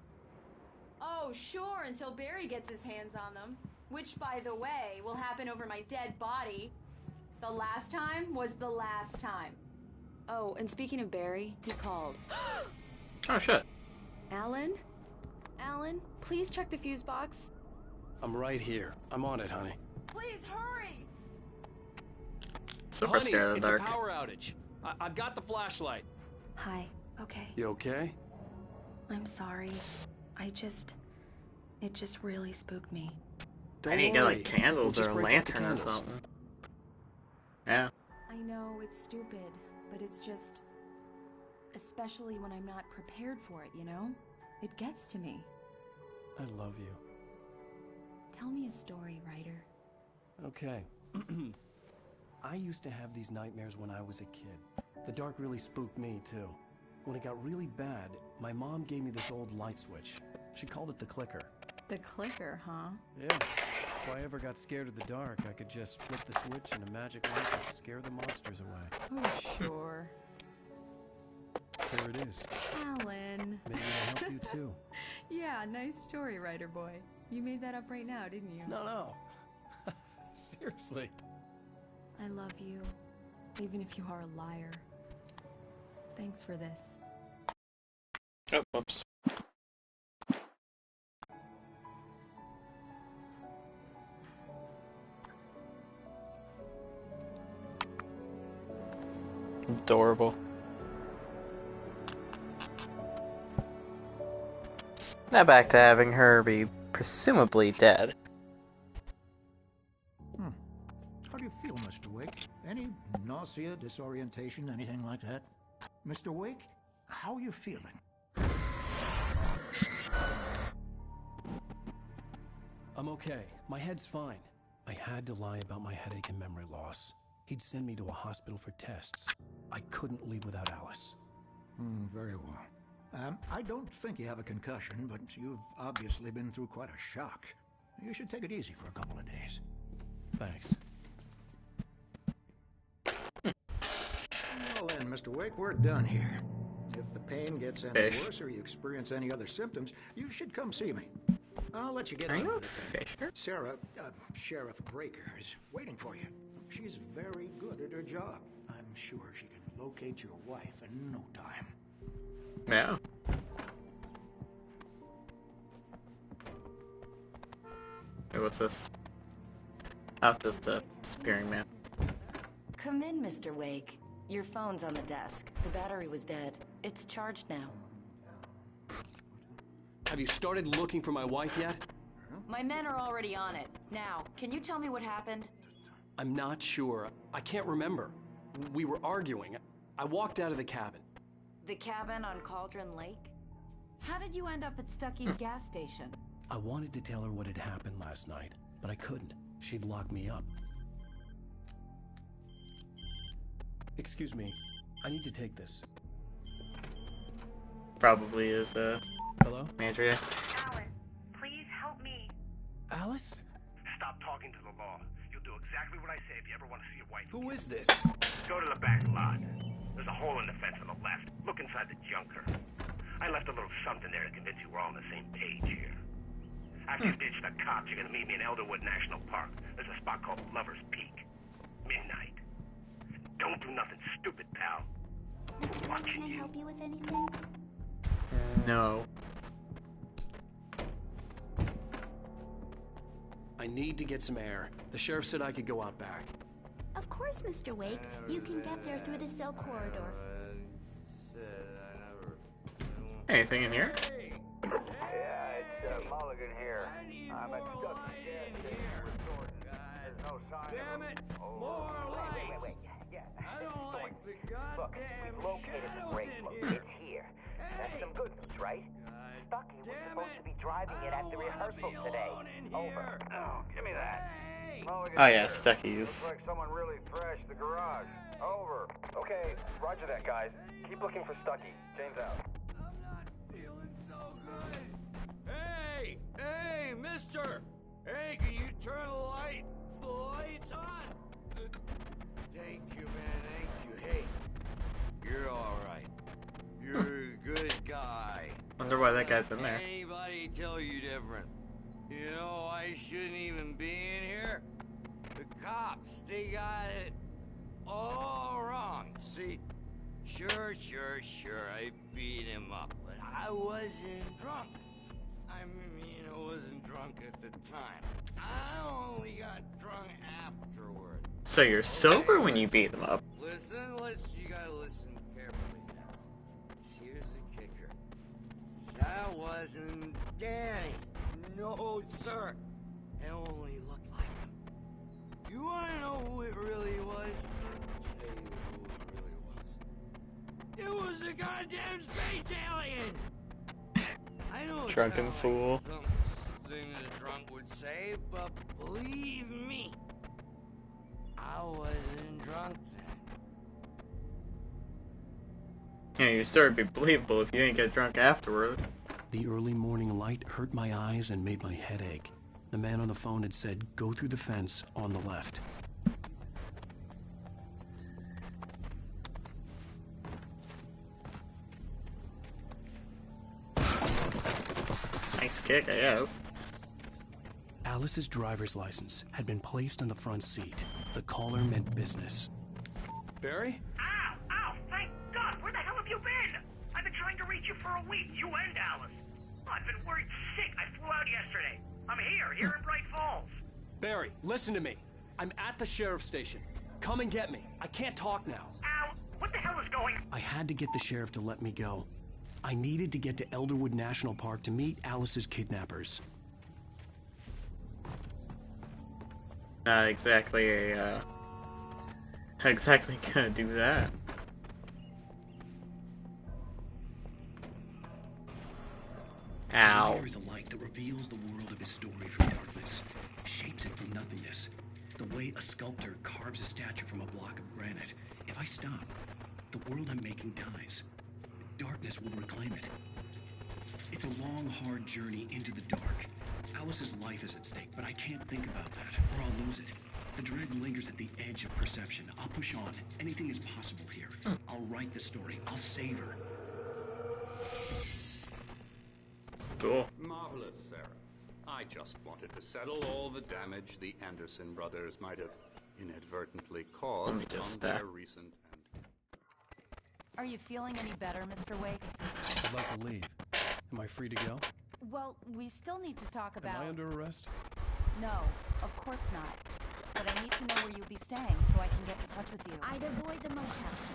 Oh, sure, until Barry gets his hands on them. Which, by the way, will happen over my dead body. The last time was the last time. Oh, and speaking of Barry, he called. Oh, shit. Alan? Alan, please check the fuse box. I'm right here. I'm on it, honey. Please hurry! Super honey, scared of the it's dark. a power outage. I've got the flashlight. Hi. Okay. You okay? I'm sorry. It just really spooked me. I need to get like candles or a lantern or something. Yeah. I know it's stupid, but it's just... Especially when I'm not prepared for it, you know? It gets to me. I love you. Tell me a story, writer. Okay. I used to have these nightmares when I was a kid. The dark really spooked me, too. When it got really bad, my mom gave me this old light switch. She called it the clicker. The clicker, huh? Yeah. If I ever got scared of the dark, I could just flip the switch and a magic light would scare the monsters away. Oh, sure. There it is. Alan. Maybe it'll help you, too. Yeah, nice story, writer boy. You made that up right now, didn't you? No. Seriously. I love you, even if you are a liar. Thanks for this. Oh, whoops. Adorable. Now back to having her be presumably dead. How do you feel, Mr. Wake? Any nausea, disorientation, anything like that? Mr. Wake, how are you feeling? I'm okay. My head's fine. I had to lie about my headache and memory loss. He'd send me to a hospital for tests. I couldn't leave without Alice. Very well. I don't think you have a concussion, but you've obviously been through quite a shock. You should take it easy for a couple of days. Thanks. Well then, Mr. Wake, we're done here. If the pain gets any worse or you experience any other symptoms, you should come see me. I'll let you get on with it then. Sarah, Sheriff Breaker, is waiting for you. She's very good at her job. I'm sure she can locate your wife in no time. Yeah. Hey, what's this? Oh, just the disappearing man. Come in, Mr. Wake. Your phone's on the desk. The battery was dead. It's charged now. Have you started looking for my wife yet? My men are already on it. Now, can you tell me what happened? I'm not sure. I can't remember. We were arguing. I walked out of the cabin. The cabin on Cauldron Lake? How did you end up at Stucky's gas station? I wanted to tell her what had happened last night, but I couldn't. She'd lock me up. Excuse me. I need to take this. Probably is, Hello? Andrea. Alan, please help me. Alice? Stop talking to the law. You'll do exactly what I say if you ever want to see your wife. Who is this? Go to the back lot. There's a hole in the fence on the left. Look inside the junker. I left a little something there to convince you we're all on the same page here. After you ditch the cops, you're gonna meet me in Elderwood National Park. There's a spot called Lover's Peak. Midnight. Don't do nothing stupid, pal. Mr. Wake, can I help you with anything? No. I need to get some air. The sheriff said I could go out back. Of course, Mr. Wake. You can get there through the cell corridor. Anything in here? Yeah, it's Mulligan here. I'm at Stucky's gas station resorting. There's no sign Damn of it! him. Oh, More lights! wait. Yeah. I don't like the Look, goddamn we've located the shadows brake in load. here. It's here. That's some good news, right? Stucky was supposed to be driving it at the rehearsal today. Over. Oh, give me that. Mulligan Oh yeah, here. Stucky's. Looks like someone really thrashed the garage. Over. Okay, roger that, guys. Keep looking for Stucky. James out. Hey, mister! Hey, can you turn the lights on? Thank you, man, thank you. Hey, you're alright. You're a good guy. Wonder why that guy's in there. Anybody tell you different? You know, I shouldn't even be in here. The cops, they got it all wrong. See, sure, I beat him up, but I wasn't drunk. I mean, I wasn't drunk at the time. I only got drunk afterward. So you're sober when you beat him up. Listen, you gotta listen carefully now. Here's the kicker. That wasn't Danny. No, sir. It only looked like him. You wanna know who it really was? I'll tell you who it really was. It was a goddamn space alien! I know it's Drunken not fool. like something a drunk would say, but believe me, I wasn't drunk then. Yeah, your story would be believable if you didn't get drunk afterward. The early morning light hurt my eyes and made my head ache. The man on the phone had said, go through the fence on the left. Nice kick, I guess. Alice's driver's license had been placed on the front seat. The caller meant business. Barry? Ow! Ow! Thank God! Where the hell have you been? I've been trying to reach you for a week, you and Alice. I've been worried sick. I flew out yesterday. I'm here in Bright Falls. Barry, listen to me. I'm at the sheriff's station. Come and get me. I can't talk now. Ow! What the hell is going on? I had to get the sheriff to let me go. I needed to get to Elderwood National Park to meet Alice's kidnappers. Not exactly exactly gonna do that. Ow. There is a light that reveals the world of his story from darkness, shapes it from nothingness. The way a sculptor carves a statue from a block of granite. If I stop, the world I'm making dies. Darkness will reclaim it. It's a long, hard journey into the dark. Alice's life is at stake, but I can't think about that, or I'll lose it. The dread lingers at the edge of perception. I'll push on. Anything is possible here. I'll write the story. I'll save her. Cool. Marvelous, Sarah. I just wanted to settle all the damage the Anderson brothers might have inadvertently caused on their recent... Are you feeling any better, Mr. Wake? I'd like to leave. Am I free to go? Well, we still need to talk about... Am I under arrest? No, of course not. But I need to know where you'll be staying so I can get in touch with you. I'd avoid the motel.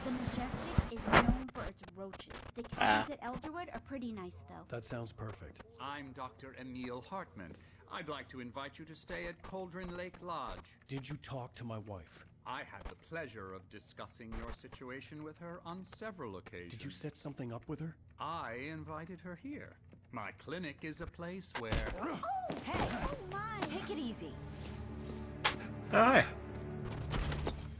The Majestic is known for its roaches. The cabins at Elderwood are pretty nice, though. That sounds perfect. I'm Dr. Emil Hartman. I'd like to invite you to stay at Cauldron Lake Lodge. Did you talk to my wife? I had the pleasure of discussing your situation with her on several occasions. Did you set something up with her? I invited her here. My clinic is a place where... Oh, hey! Oh, my! Take it easy. Hi.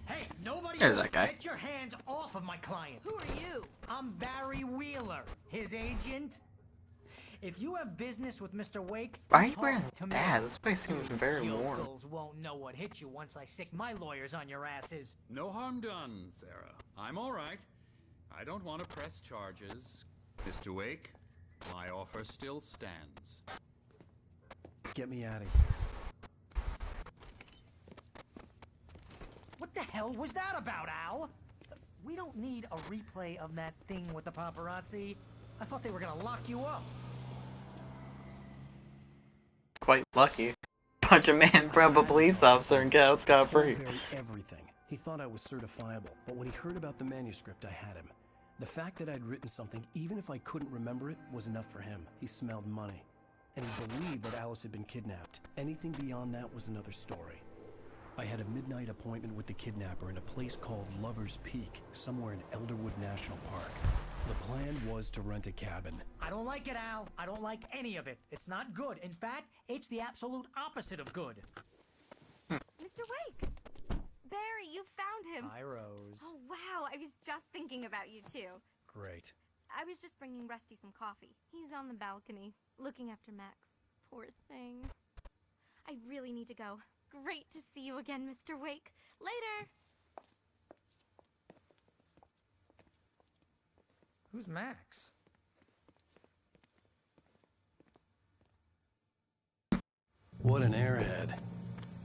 Hey, nobody There's that guy. Get your hands off of my client. Who are you? I'm Barry Wheeler, his agent. If you have business with Mr. Wake, Why are you talk wearing to me. that? This place seems very warm. Yokels won't know what hit you once I sick my lawyers on your asses. No harm done, Sarah. I'm all right. I don't want to press charges. Mr. Wake, my offer still stands. Get me out of here. What the hell was that about, Al? We don't need a replay of that thing with the paparazzi. I thought they were gonna lock you up. Quite lucky. Punch a man, grab a police officer, and get out scot-free. Everything. He thought I was certifiable, but when he heard about the manuscript, I had him. The fact that I'd written something, even if I couldn't remember it, was enough for him. He smelled money. And he believed that Alice had been kidnapped. Anything beyond that was another story. I had a midnight appointment with the kidnapper in a place called Lover's Peak, somewhere in Elderwood National Park. The plan was to rent a cabin. I don't like it, Al. I don't like any of it. It's not good. In fact, it's the absolute opposite of good. Mr. Wake! Barry, you found him! Hi, Rose. Oh, wow. I was just thinking about you, too. Great. I was just bringing Rusty some coffee. He's on the balcony, looking after Max. Poor thing. I really need to go. Great to see you again, Mr. Wake. Later! Who's Max? What an airhead.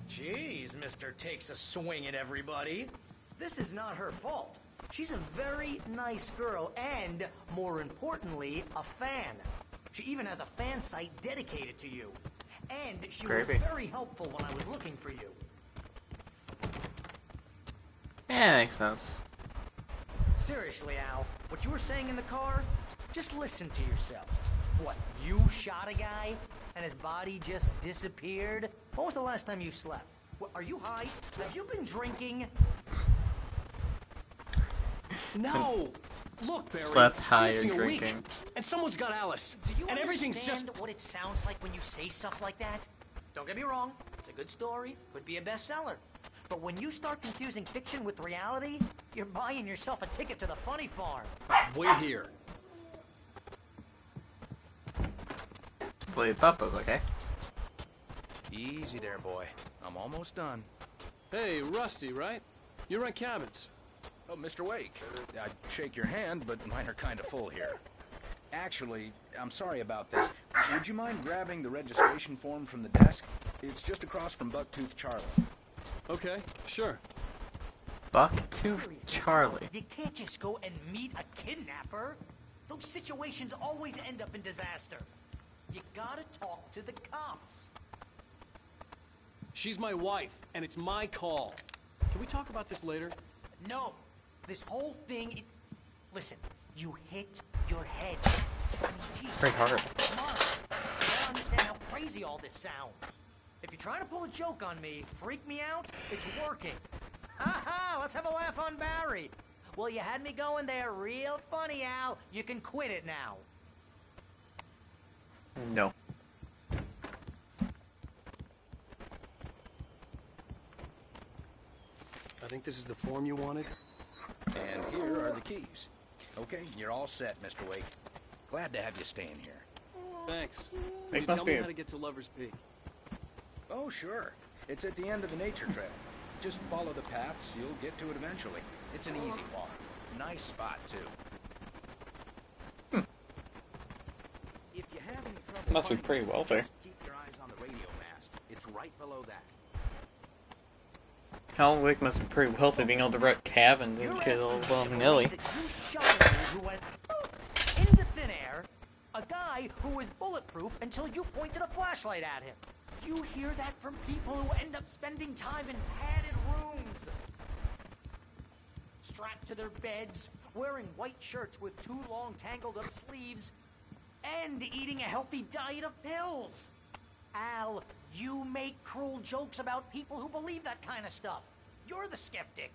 Jeez, Mr. Takes a swing at everybody. This is not her fault. She's a very nice girl and, more importantly, a fan. She even has a fan site dedicated to you. And she was very helpful when I was looking for you. Yeah, makes sense. Seriously, Al, what you were saying in the car, just listen to yourself. What, you shot a guy and his body just disappeared? When was the last time you slept? What, are you high? Have you been drinking? No! Look, Barry, Slept high or missing a week, drinking. and someone's got Alice. Do you and everything's understand just... what it sounds like when you say stuff like that? Don't get me wrong, it's a good story, could be a bestseller. But when you start confusing fiction with reality, you're buying yourself a ticket to the funny farm. Wait here. Play Buffalo, okay? Easy there, boy. I'm almost done. Hey, Rusty, right? You run cabins. Oh, Mr. Wake. I'd shake your hand, but mine are kind of full here. Actually, I'm sorry about this. Would you mind grabbing the registration form from the desk? It's just across from Bucktooth Charlie. Okay, sure. Bucktooth Charlie. You can't just go and meet a kidnapper. Those situations always end up in disaster. You gotta talk to the cops. She's my wife, and it's my call. Can we talk about this later? No. This whole thing... Listen, you hit your head. I mean, geez, Pretty hard. come on. I don't understand how crazy all this sounds. If you're trying to pull a joke on me, freak me out, it's working. Ha ha! Let's have a laugh on Barry. Well, you had me going there real funny, Al. You can quit it now. No. I think this is the form you wanted. And here are the keys. Okay, you're all set, Mr. Wake. Glad to have you staying here. Thanks. It Can you must tell be me a- how to get to Lover's Peak? Oh, sure. It's at the end of the nature trail. Just follow the paths, you'll get to it eventually. It's an easy walk. Nice spot, too. If you have any trouble Must be finding pretty it, wealthy. just keep your eyes on the radio mast. It's right below that. Alan Wake must be pretty wealthy being able to wreck cabins and kill Nelly. That you shot a dude who went into thin air, a guy who was bulletproof until you pointed a flashlight at him. You hear that from people who end up spending time in padded rooms, strapped to their beds, wearing white shirts with too long tangled up sleeves, and eating a healthy diet of pills. Al, you make cruel jokes about people who believe that kind of stuff. You're the skeptic.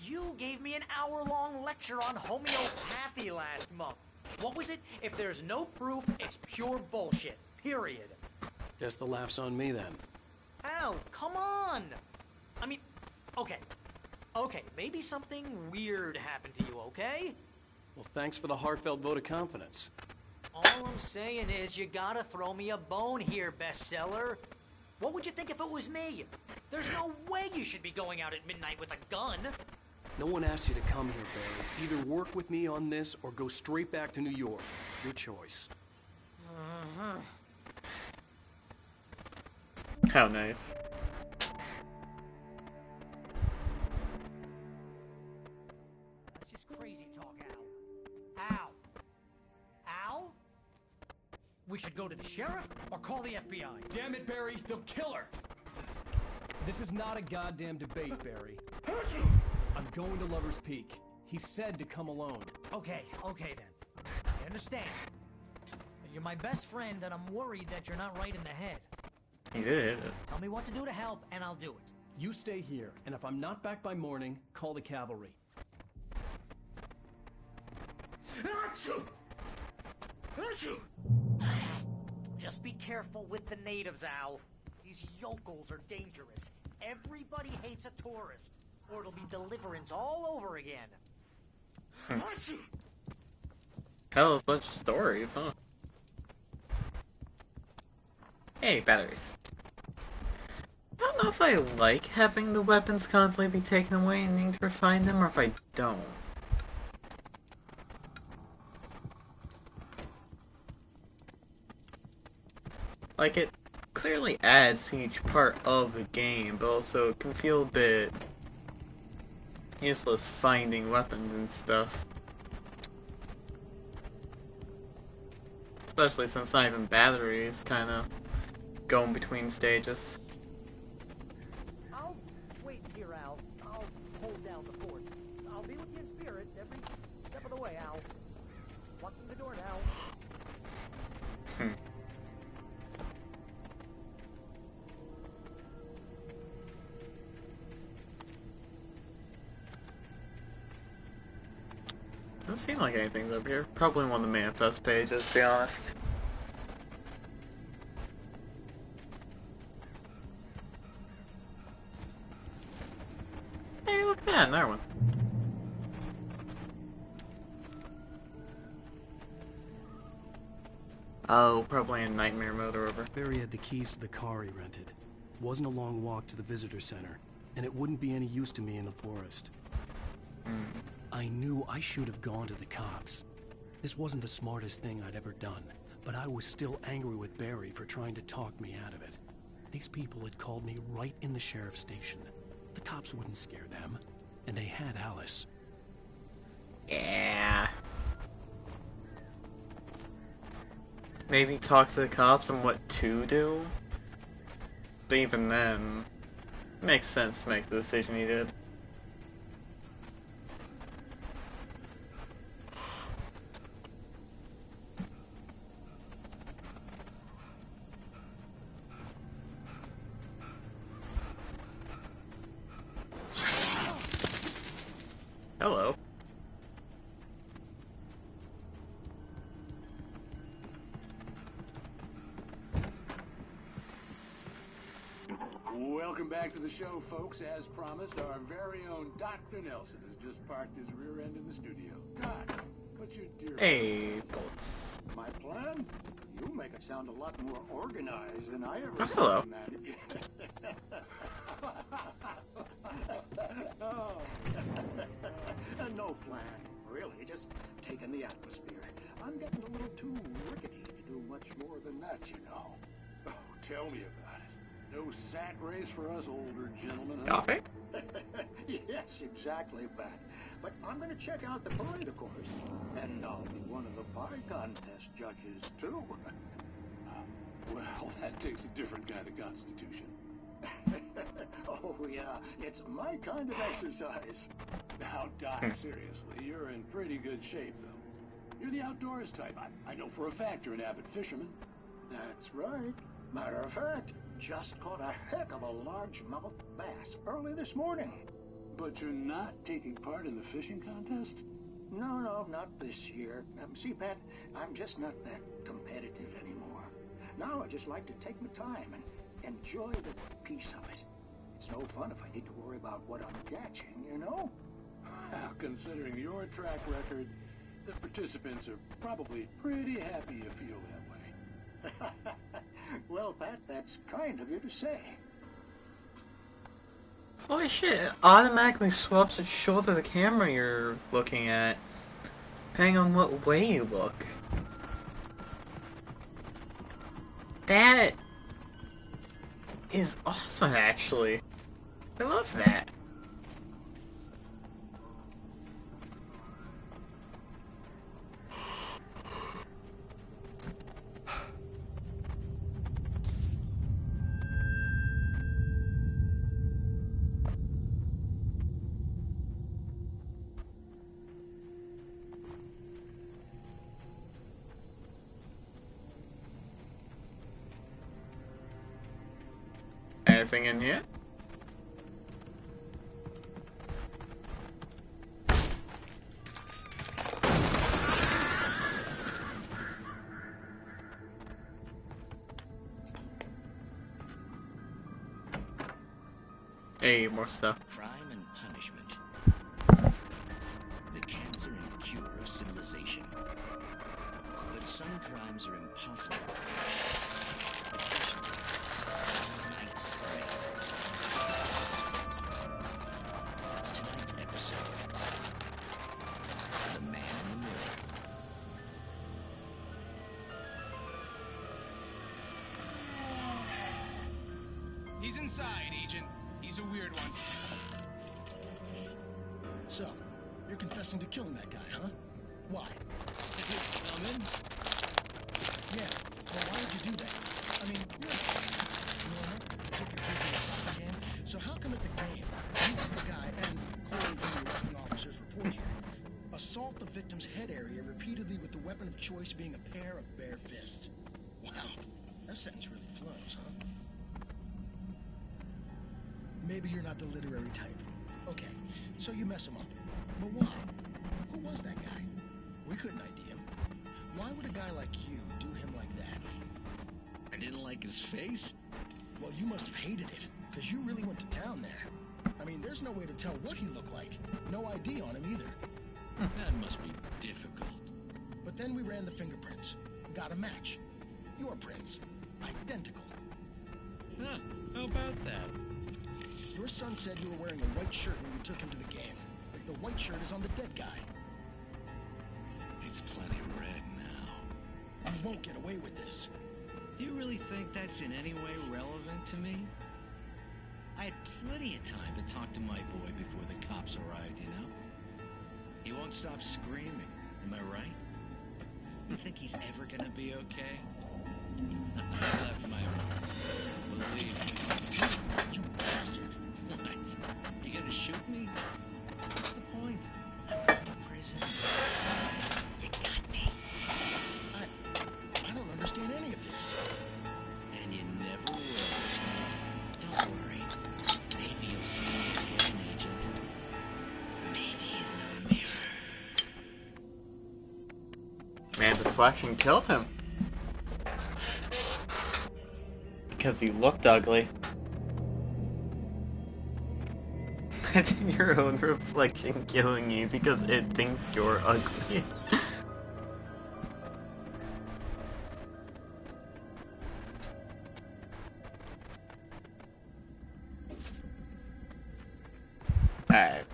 You gave me an hour-long lecture on homeopathy last month. What was it? If there's no proof, it's pure bullshit. Period. Guess the laugh's on me then. Al, come on! I mean, okay. Okay, maybe something weird happened to you, okay? Well, thanks for the heartfelt vote of confidence. All I'm saying is you gotta throw me a bone here, bestseller. What would you think if it was me? There's no way you should be going out at midnight with a gun. No one asked you to come here, Barry. Either work with me on this or go straight back to New York. Your choice. How nice. That's just crazy talk, Al. Al? Al? We should go to the sheriff or call the FBI. Damn it, Barry, they'll kill her! This is not a goddamn debate, Barry. I'm going to Lover's Peak. He said to come alone. Okay, okay then. I understand. You're my best friend, and I'm worried that you're not right in the head. You did. Tell me what to do to help, and I'll do it. You stay here, and if I'm not back by morning, call the cavalry. Just be careful with the natives, Al. These yokels are dangerous. Everybody hates a tourist, or it'll be Deliverance all over again. Hell of a bunch of stories, huh? Hey, batteries. if I like having the weapons constantly be taken away and needing to refine them, or if I don't. Like, it clearly adds to each part of the game, but also it can feel a bit useless finding weapons and stuff. Especially since not even batteries kind of going between stages. I'll wait here, Al. I'll hold down the fort. I'll be with you in spirit every step of the way, Al. Walk through the door now. Doesn't seem like anything's up here. Probably one of the manifest pages, to be honest. Hey, look at that, another one. Oh, probably in nightmare mode or over. Barry had the keys to the car he rented. It wasn't a long walk to the visitor center, and it wouldn't be any use to me in the forest. I knew I should have gone to the cops. This wasn't the smartest thing I'd ever done, but I was still angry with Barry for trying to talk me out of it. These people had called me right in the sheriff's station. The cops wouldn't scare them, and they had Alice. Yeah. Maybe talk to the cops on what to do? But even then, it makes sense to make the decision he did. Hello. Welcome back to the show, folks. As promised, our very own Dr. Nelson has just parked his rear end in the studio. Doc, what's your dear... Hey, Bolts. My plan? You make it sound a lot more organized than I ever Oh, hello. imagined. No plan, really. Just taking the atmosphere. I'm getting a little too rickety to do much more than that, you know. Oh, tell me about it. No sack race for us older gentlemen, huh? Coffee? Yes, exactly, Bat. But I'm going to check out the parade, of course. And I'll be one of the pie contest judges, too. Well, that takes a different kind of constitution. Oh, yeah. It's my kind of exercise. Now, Doc, seriously, you're in pretty good shape, though. You're the outdoors type. I know for a fact you're an avid fisherman. That's right. Matter of fact, just caught a heck of a largemouth bass early this morning. But you're not taking part in the fishing contest? No, not this year. See, Pat, I'm just not that competitive anymore. Now I just like to take my time and enjoy the peace of it. It's no fun if I need to worry about what I'm catching, you know? Well, considering your track record, the participants are probably pretty happy you feel that way. Well, Pat, that's kind of you to say. Holy shit, it automatically swaps the shoulder of the camera you're looking at, depending on what way you look. That is awesome, actually. I love that. Anything in here? Hey, more stuff. Crime and punishment. The cancer and cure of civilization. But some crimes are impossible to punish. Especially night springs. inside, Agent. He's a weird one. So, you're confessing to killing that guy, huh? Why? I'm in? Yeah, well, why did you do that? I mean, you're normal. You took your kid to a soccer game. So how come at the game, you took the guy and, according to the arresting officer's report here, assault the victim's head area repeatedly with the weapon of choice being a pair of bare fists? Wow, that sentence really flows, huh? Maybe you're not the literary type. Okay, so you mess him up. But why? Who was that guy? We couldn't ID him. Why would a guy like you do him like that? I didn't like his face? Well, you must have hated it, because you really went to town there. I mean, there's no way to tell what he looked like. No ID on him either. That must be difficult. But then we ran the fingerprints. Got a match. Your prints. Identical. Huh, how about that? Your son said you were wearing a white shirt when you took him to the game. The white shirt is on the dead guy. It's plenty red now. You won't get away with this. Do you really think that's in any way relevant to me? I had plenty of time to talk to my boy before the cops arrived, you know? He won't stop screaming, am I right? You think he's ever gonna be okay? I left my room. Believe me. You bastard. What? You gonna shoot me? What's the point? I'm going to prison. You got me. I don't understand any of this. And you never will. Don't worry. Maybe you'll see me again, Agent. Maybe in the mirror. Man, the flashing killed him. Because he looked ugly. Imagine your own reflection killing you because it thinks you're ugly. Alright.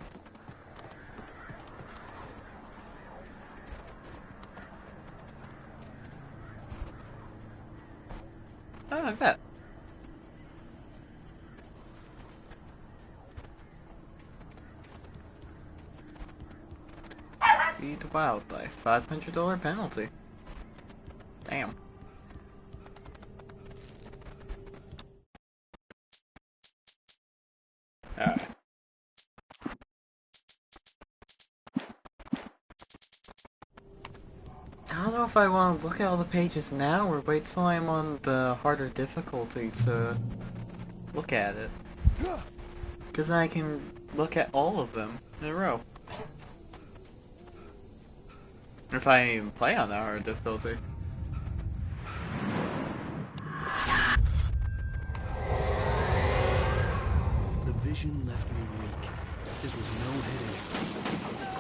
Oh, look at that. Feed wildlife. $500 penalty. Damn. Alright. I don't know if I want to look at all the pages now or wait till I'm on the harder difficulty to look at it. Because I can look at all of them in a row. If I even play on that hard difficulty. The vision left me weak. This was no head injury.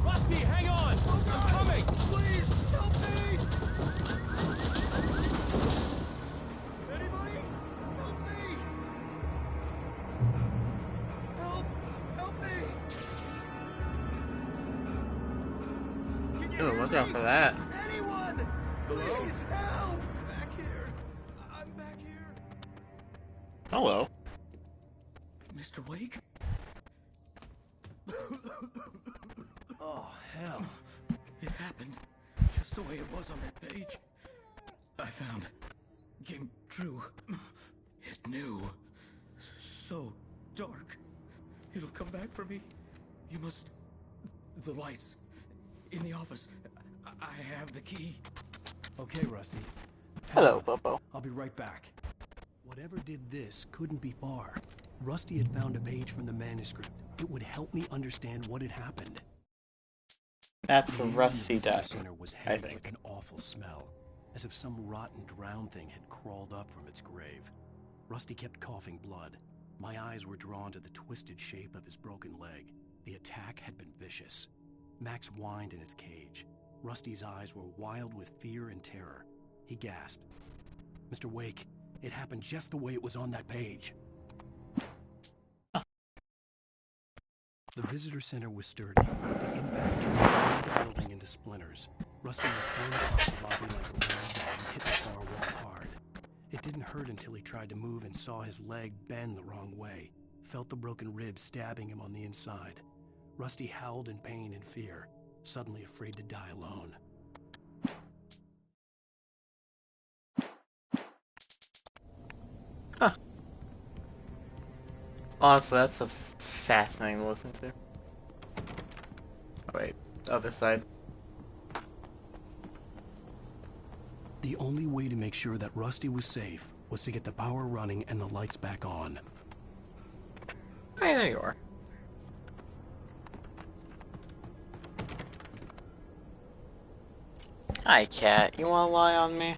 Rusty, hang on! I'm coming! Please, help me! Anybody? Help me! Help me! Can you Oh, hear look me? out for that. Anyone! Please help! Back here. I'm back here. Hello. Mr. Wake? Oh, hell. It happened just the way it was on that page. I found. Came true. It knew. So dark. It'll come back for me. You must. The lights. In the office. I have the key. Okay, Rusty. Hello, Bobo. I'll be right back. Whatever did this couldn't be far. Rusty had found a page from the manuscript. It would help me understand what had happened. That's The Rusty visitor Duck, center was I heavy think. with an awful smell, as if some rotten drowned thing had crawled up from its grave. Rusty kept coughing blood. My eyes were drawn to the twisted shape of his broken leg. The attack had been vicious. Max whined in his cage. Rusty's eyes were wild with fear and terror. He gasped. Mr. Wake, it happened just the way it was on that page. The visitor center was sturdy, but the impact turned the building into splinters. Rusty was thrown across the lobby like a round ball and hit the far wall hard. It didn't hurt until he tried to move and saw his leg bend the wrong way, felt the broken ribs stabbing him on the inside. Rusty howled in pain and fear, suddenly afraid to die alone. Huh. Honestly, that's so fascinating to listen to. Oh, wait, other side. The only way to make sure that Rusty was safe was to get the power running and the lights back on. Hey, there you are. Hi, cat. You wanna lie on me?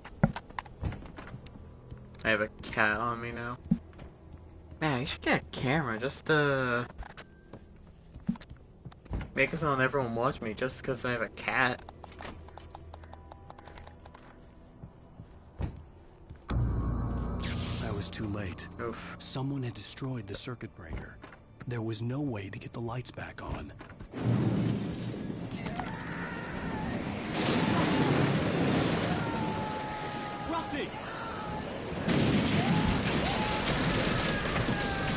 I have a cat on me now. Man, you should get a camera just to make it so everyone watch me just because I have a cat. I was too late. Oof. Someone had destroyed the circuit breaker. There was no way to get the lights back on. Rusty!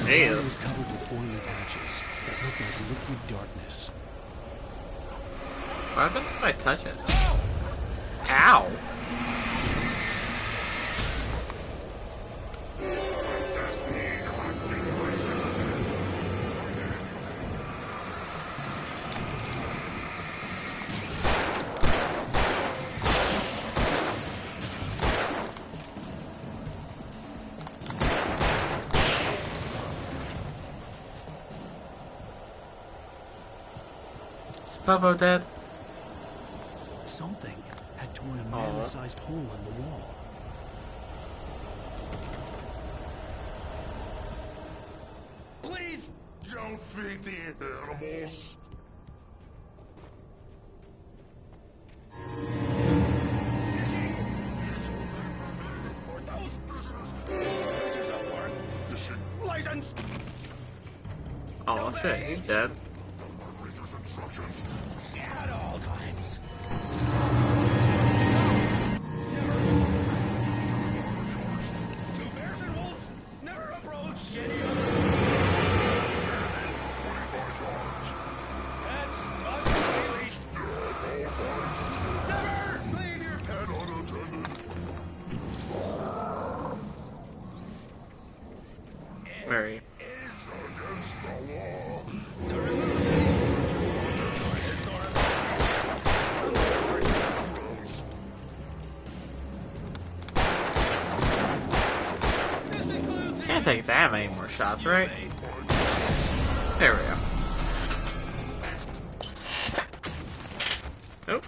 Hey. It was covered with oily patches that looked like liquid darkness. What happens if I touch it? Ow! Is Popo dead? Something had torn a mammoth-sized hole in the wall. Please don't feed the animals. Fishing for those bridges of work. Fishing license. Oh shit, he's dead. At all times. Two bears and wolves never approached any other. That's us, Haley. Never leave your pet unattended. Very. Is against the law. Can't take that many more shots, right? There we go. Nope.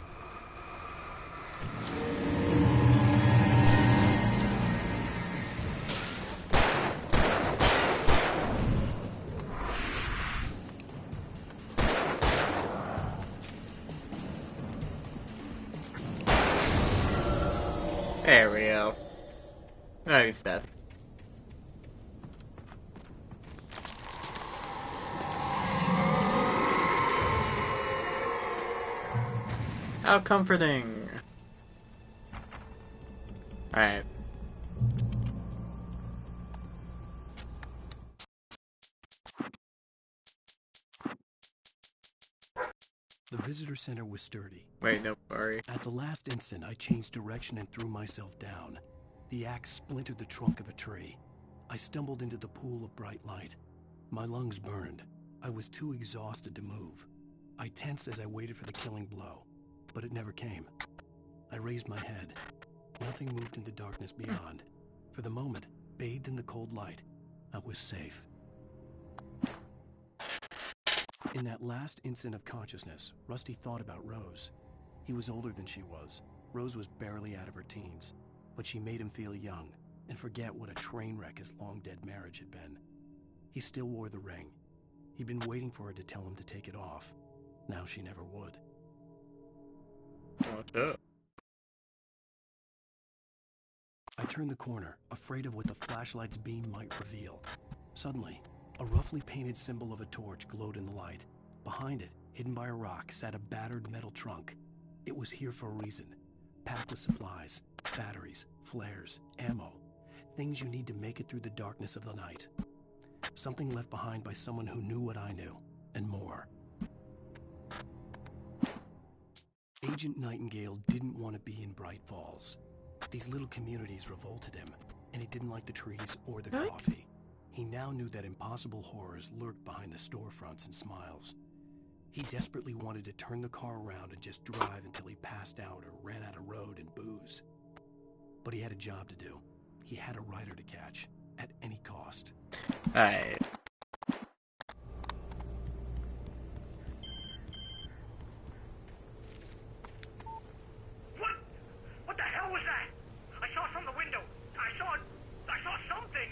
There we go. Oh, he's dead. How comforting. Alright. The visitor center was sturdy. Wait, no, sorry. At the last instant, I changed direction and threw myself down. The axe splintered the trunk of a tree. I stumbled into the pool of bright light. My lungs burned. I was too exhausted to move. I tensed as I waited for the killing blow, but it never came. I raised my head. Nothing moved in the darkness beyond. For the moment, bathed in the cold light, I was safe. In that last instant of consciousness, Rusty thought about Rose. He was older than she was. Rose was barely out of her teens, but she made him feel young and forget what a train wreck his long-dead marriage had been. He still wore the ring. He'd been waiting for her to tell him to take it off. Now she never would. What's up? I turned the corner, afraid of what the flashlight's beam might reveal. Suddenly, a roughly painted symbol of a torch glowed in the light. Behind it, hidden by a rock, sat a battered metal trunk. It was here for a reason. Packed with supplies, batteries, flares, ammo. Things you need to make it through the darkness of the night. Something left behind by someone who knew what I knew, and more. Agent Nightingale didn't want to be in Bright Falls. These little communities revolted him, and he didn't like the trees or the coffee. He now knew that impossible horrors lurked behind the storefronts and smiles. He desperately wanted to turn the car around and just drive until he passed out or ran out of road and booze. But he had a job to do. He had a rider to catch, at any cost. Alright. What the hell was that? I saw from the window. I saw something.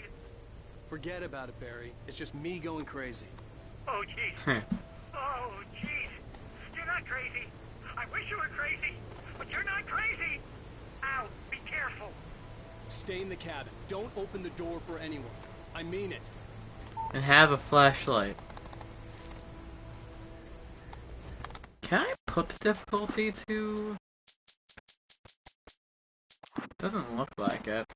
Forget about it, Barry. It's just me going crazy. Oh, jeez. Oh, jeez. You're not crazy. I wish you were crazy, but you're not crazy. Ow, be careful. Stay in the cabin. Don't open the door for anyone. I mean it. And have a flashlight. Can I put the difficulty to... Doesn't look like it.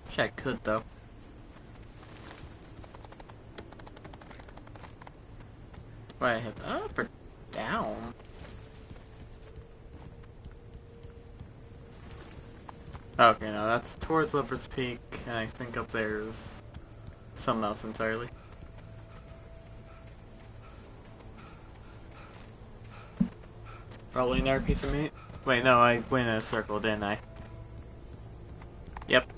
Wish I could though. Wait, I hit up or down? Okay, no, that's towards Lover's Peak, and I think up there is something else entirely. Probably another piece of meat. Wait, no, I went in a circle, didn't I? Yep.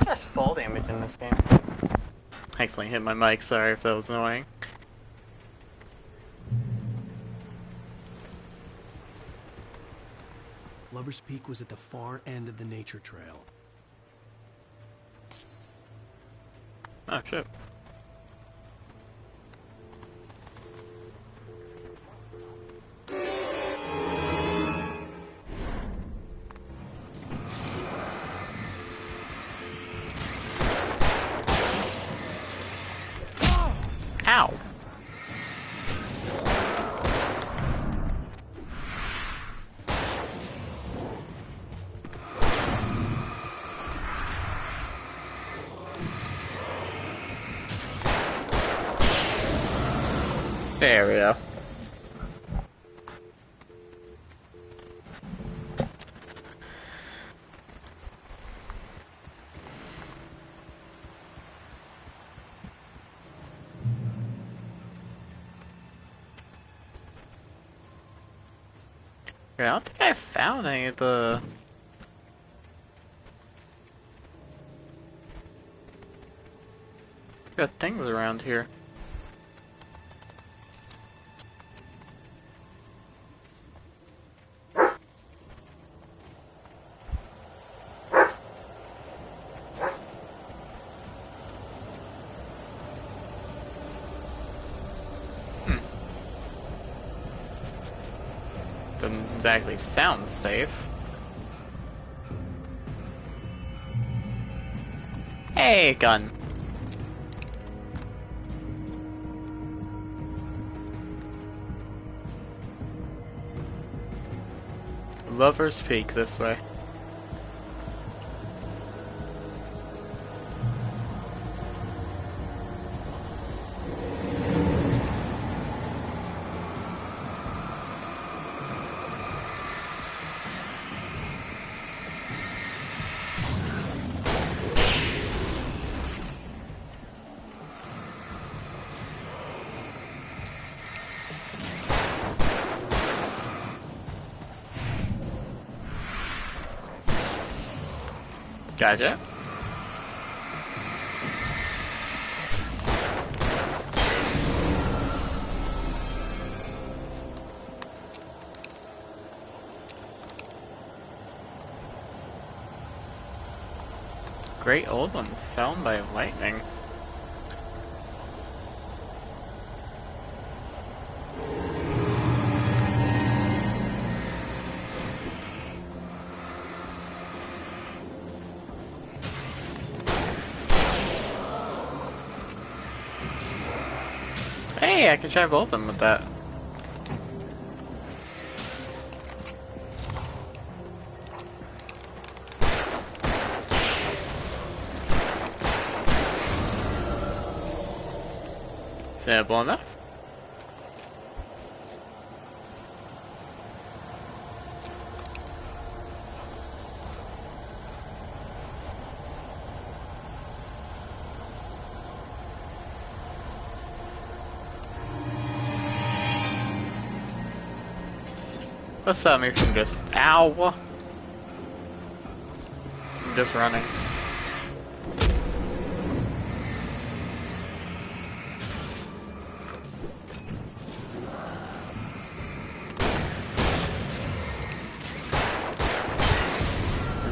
There's fall damage in this game. I accidentally hit my mic, sorry if that was annoying. Lover's Peak was at the far end of the nature trail. Oh shit. Ow. There we go. I don't think I found any of the... Got things around here. Doesn't exactly sound safe. Hey, gun. Lover's Peak this way. Gotcha. Great old one found by lightning. Hey, I can try both of them with that. Simple enough. What's up, me from just ow? I'm just running.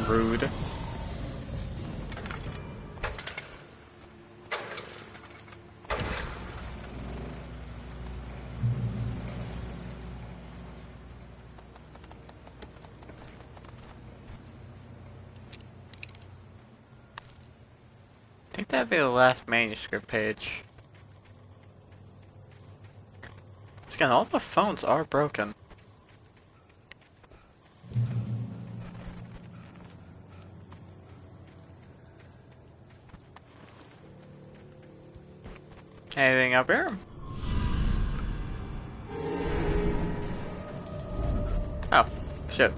Rude. I think that'd be the last manuscript page. Again, all the phones are broken. Anything up here? Oh, shit.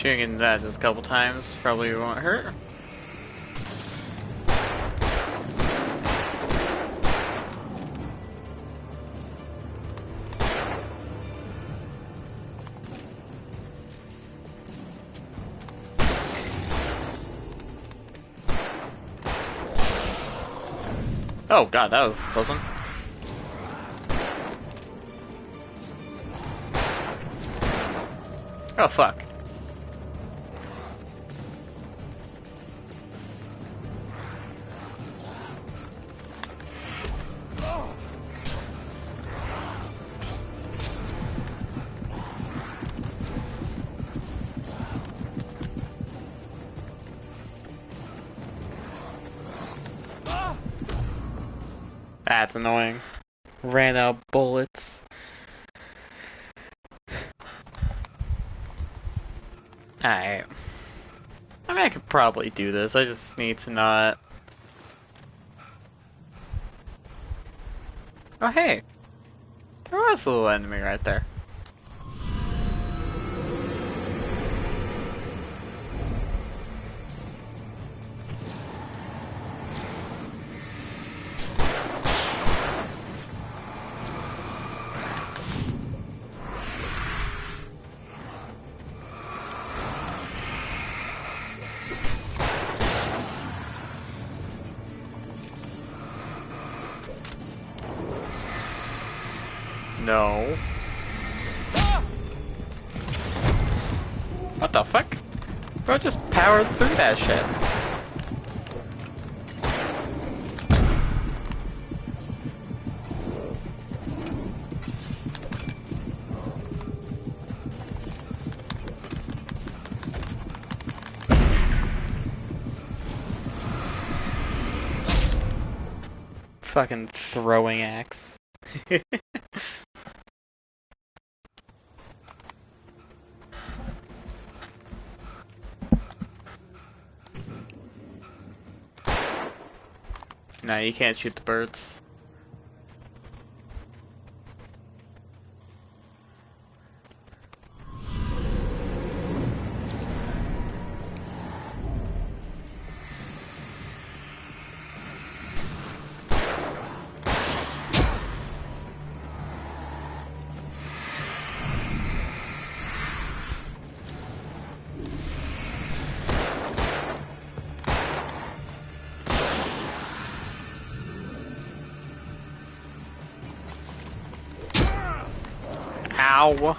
Shooting that just a couple times probably won't hurt. Oh god, that was a close one. Oh fuck. That's annoying. Ran out of bullets. Alright. I mean, I could probably do this. I just need to not... Oh, hey. There was a little enemy right there. No. What the fuck? Bro just powered through that shit. Fucking throwing axe. No, you can't shoot the birds. Ow!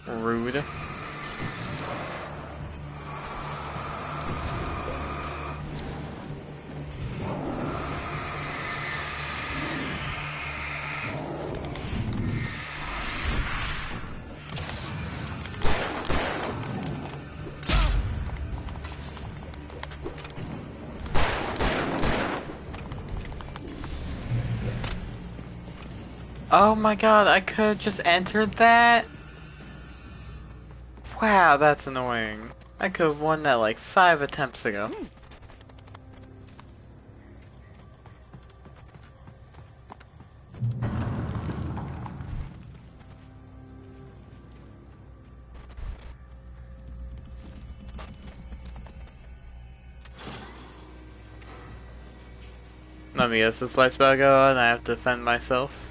Rude. Oh my god, I could just entered that? Wow, that's annoying. I could have won that like 5 attempts ago. Let me guess, this light's about to go on and I have to defend myself?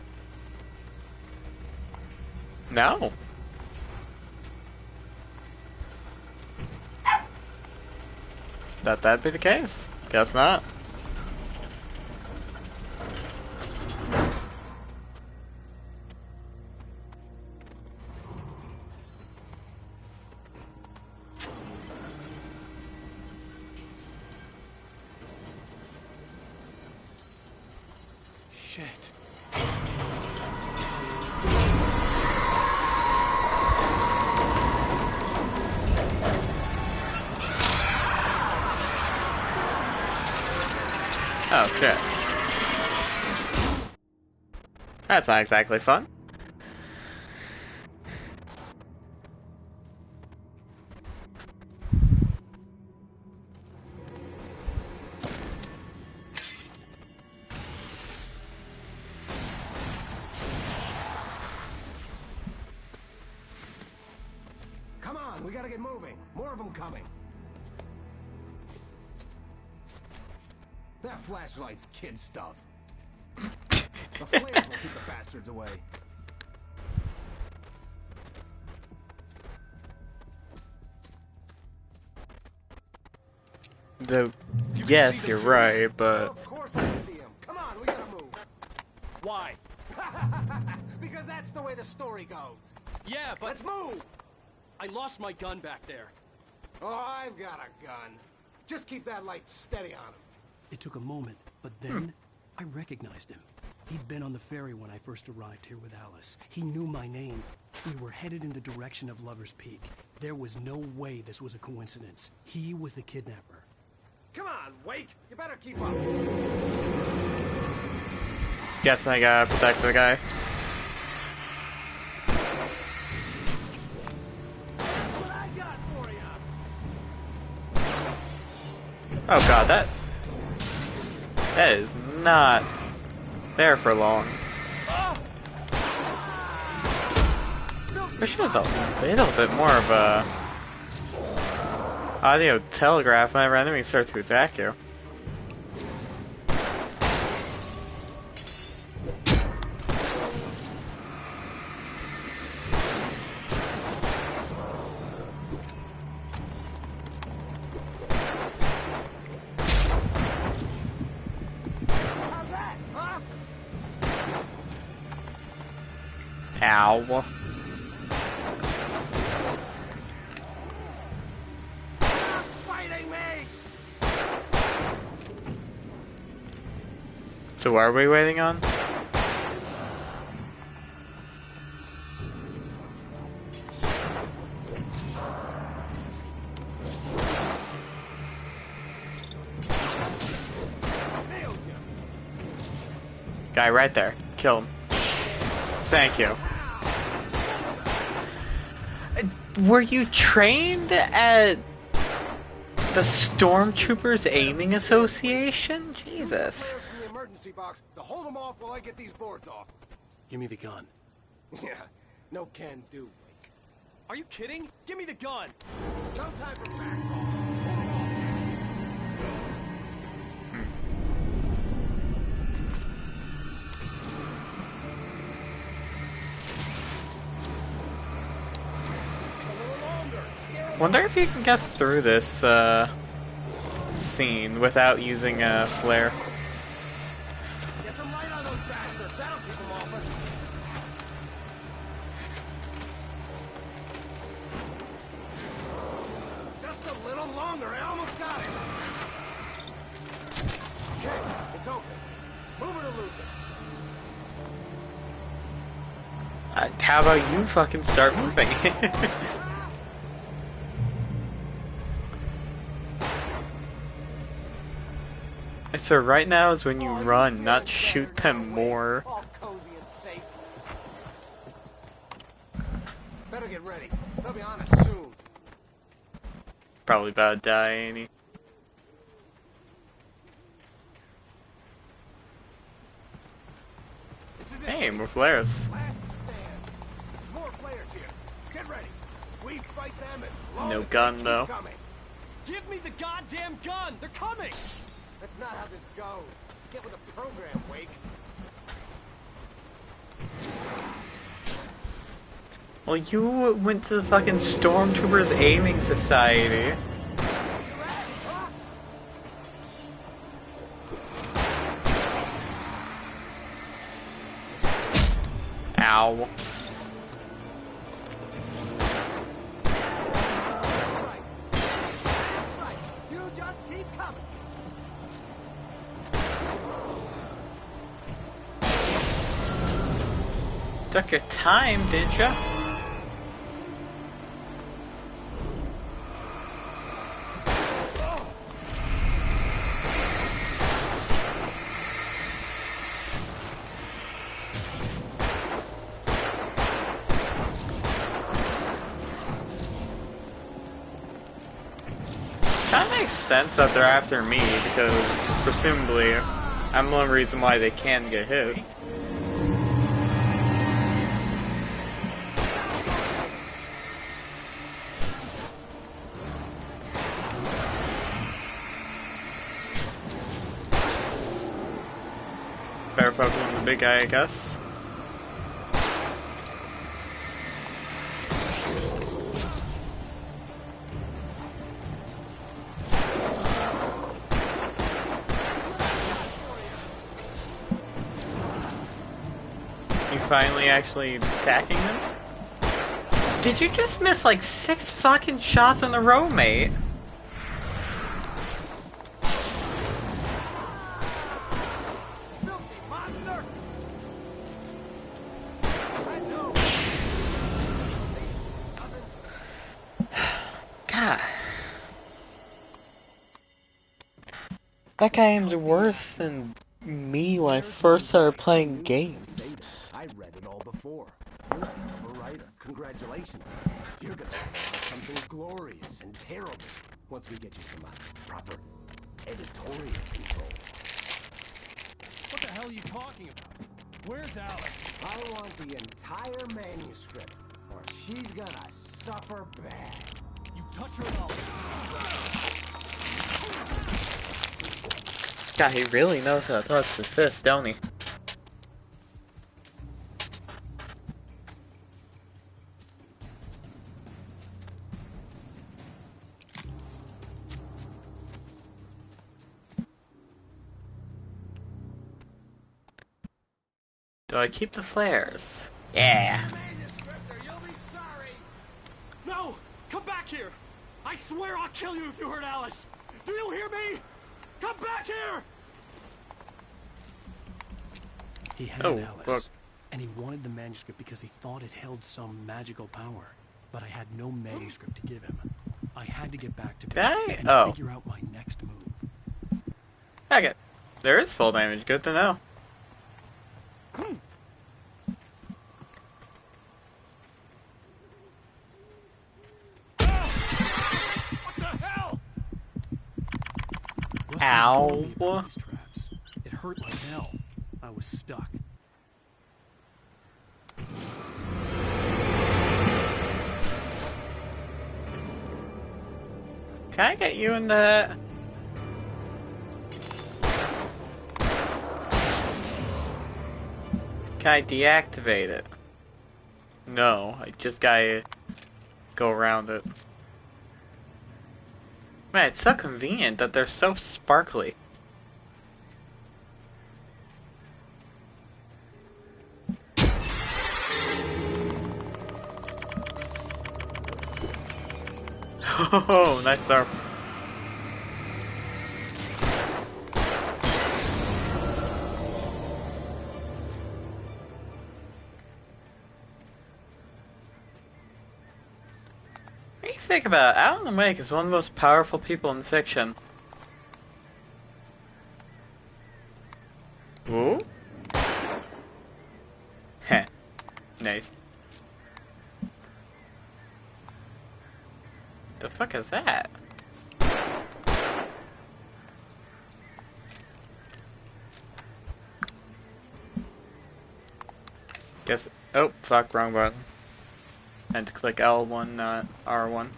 No. That'd be the case. Guess not. Shit. Oh shit. That's not exactly fun. Come on, we gotta get moving. More of them coming. That flashlight's kid stuff. The flares will keep the bastards away. Yes, you're right, but Of course I see him. Come on, we gotta move. Why? Because that's the way the story goes. Yeah, but... Let's move! I lost my gun back there. Oh, I've got a gun. Just keep that light steady on him. It took a moment, but then I recognized him. He'd been on the ferry when I first arrived here with Alice. He knew my name. We were headed in the direction of Lover's Peak. There was no way this was a coincidence. He was the kidnapper. Come on, Wake! You better keep up. guess I gotta protect the guy. What I got for you? Oh god, that is not there for long. Wish it was a little bit more of a audio telegraph whenever enemies start to attack you. Ow. Fighting me! So what are we waiting on? Guy right there. Kill him. Thank you. Were you trained at the Stormtroopers Aiming Association? Jesus. From the emergency box to hold them off while I get these boards off. Give me the gun. Yeah, no can do, Wake. Are you kidding? Give me the gun! No time for back talk. Wonder if you can get through this cutscene without using a flare. Get some light on those bastards. That'll keep them off us. Just a little longer. I almost got it. Okay, it's open. Move it or lose it. How about you fucking start moving? I swear, right now is when you run, not shoot them more. All cozy and safe. Better get ready. They'll be on us soon. Probably about to die, ain't he? Hey, more flares. Last stand. There's more players here. Get ready. We fight them as long No as gun, they keep though. coming. Give me the goddamn gun! They're coming! That's not how this goes. Get with the program, Wake. Well, you went to the fucking Stormtroopers Aiming Society. Ow. You just keep coming. Took your time, did ya? Kinda makes sense that they're after me, because presumably I'm the only reason why they can get hit. Better focus on the big guy, I guess. You finally actually attacking them? Did you just miss like 6 fucking shots in a row, mate? God. That guy aims worse than me when I first started playing games. I read it all before. You're a hell of a writer. Congratulations. You're gonna write something glorious and terrible once we get you some proper editorial control. What the hell are you talking about? Where's Alice? I want the entire manuscript, or she's gonna suffer bad. You touch her at all. God, he really knows how to touch the fist, don't he? Do I keep the flares? Yeah. No! Come back here! I swear I'll kill you if you hurt Alice! Do you hear me? Come back here! He had Oh, Alice, fuck. and he wanted the manuscript because he thought it held some magical power. But I had no manuscript to give him. I had to get back to Barry and Oh. figure out my next move. Okay. There is full damage, good to know. Ow. These traps. It hurt like hell. I was stuck. Can I get you in the... Can I deactivate it? No, I just gotta go around it. Man, it's so convenient that they're so sparkly. Oh, nice start. What do you think about it? Alan Wake is one of the most powerful people in fiction. Ooh? Heh. Nice. The fuck is that? Guess. Oh, fuck, wrong button. And to click L1, not R1.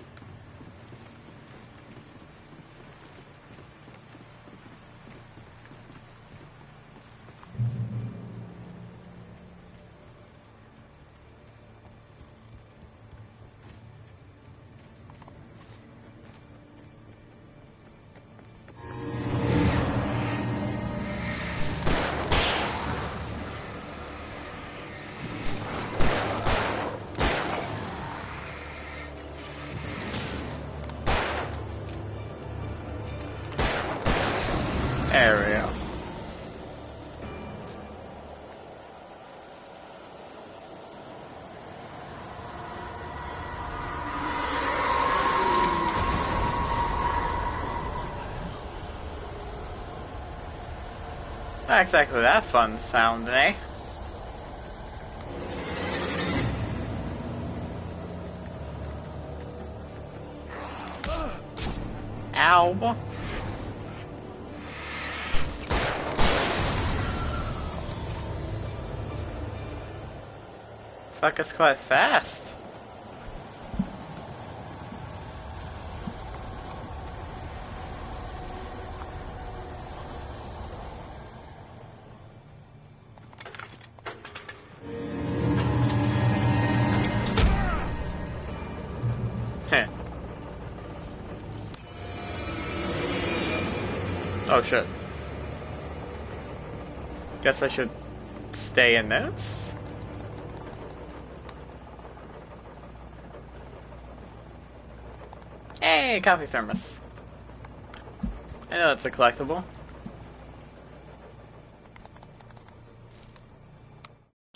There we go. Not exactly that fun sound, eh? Ow. Fuck, it's quite fast. Heh. Oh shit. Guess I should stay in this? Hey, coffee thermos. I know that's a collectible.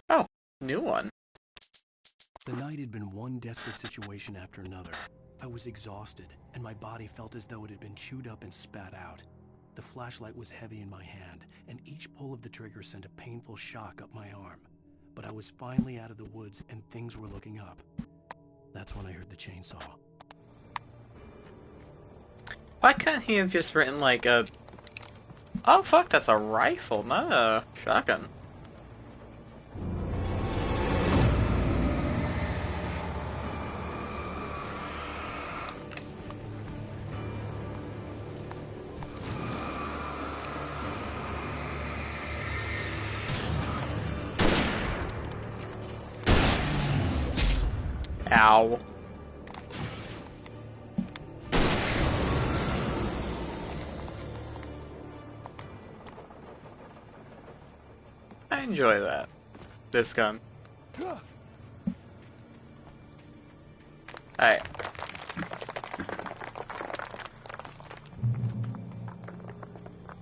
Oh, new one. The night had been one desperate situation after another. I was exhausted, and my body felt as though it had been chewed up and spat out. The flashlight was heavy in my hand, and each pull of the trigger sent a painful shock up my arm. But I was finally out of the woods, and things were looking up. That's when I heard the chainsaw. Why couldn't he have just written like a... Oh fuck, that's a rifle, not a shotgun. Ow. I enjoy that. This gun. Alright.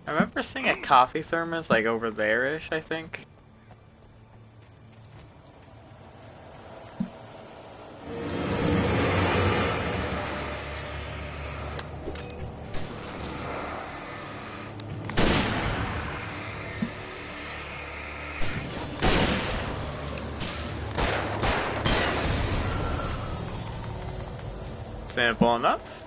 I remember seeing a coffee thermos like over there-ish, I think. Simple enough.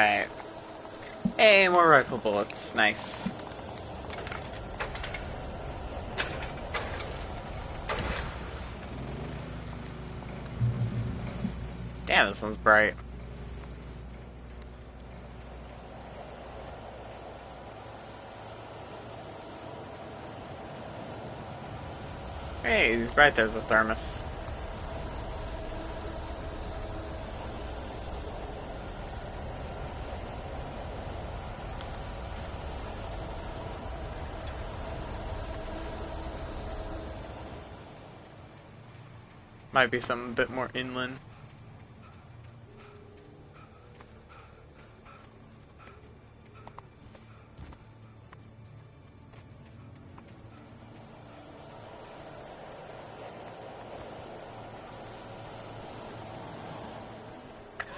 Alright. Hey, more rifle bullets. Nice. Damn, this one's bright. Hey, he's right there's a thermos. Might be something a bit more inland.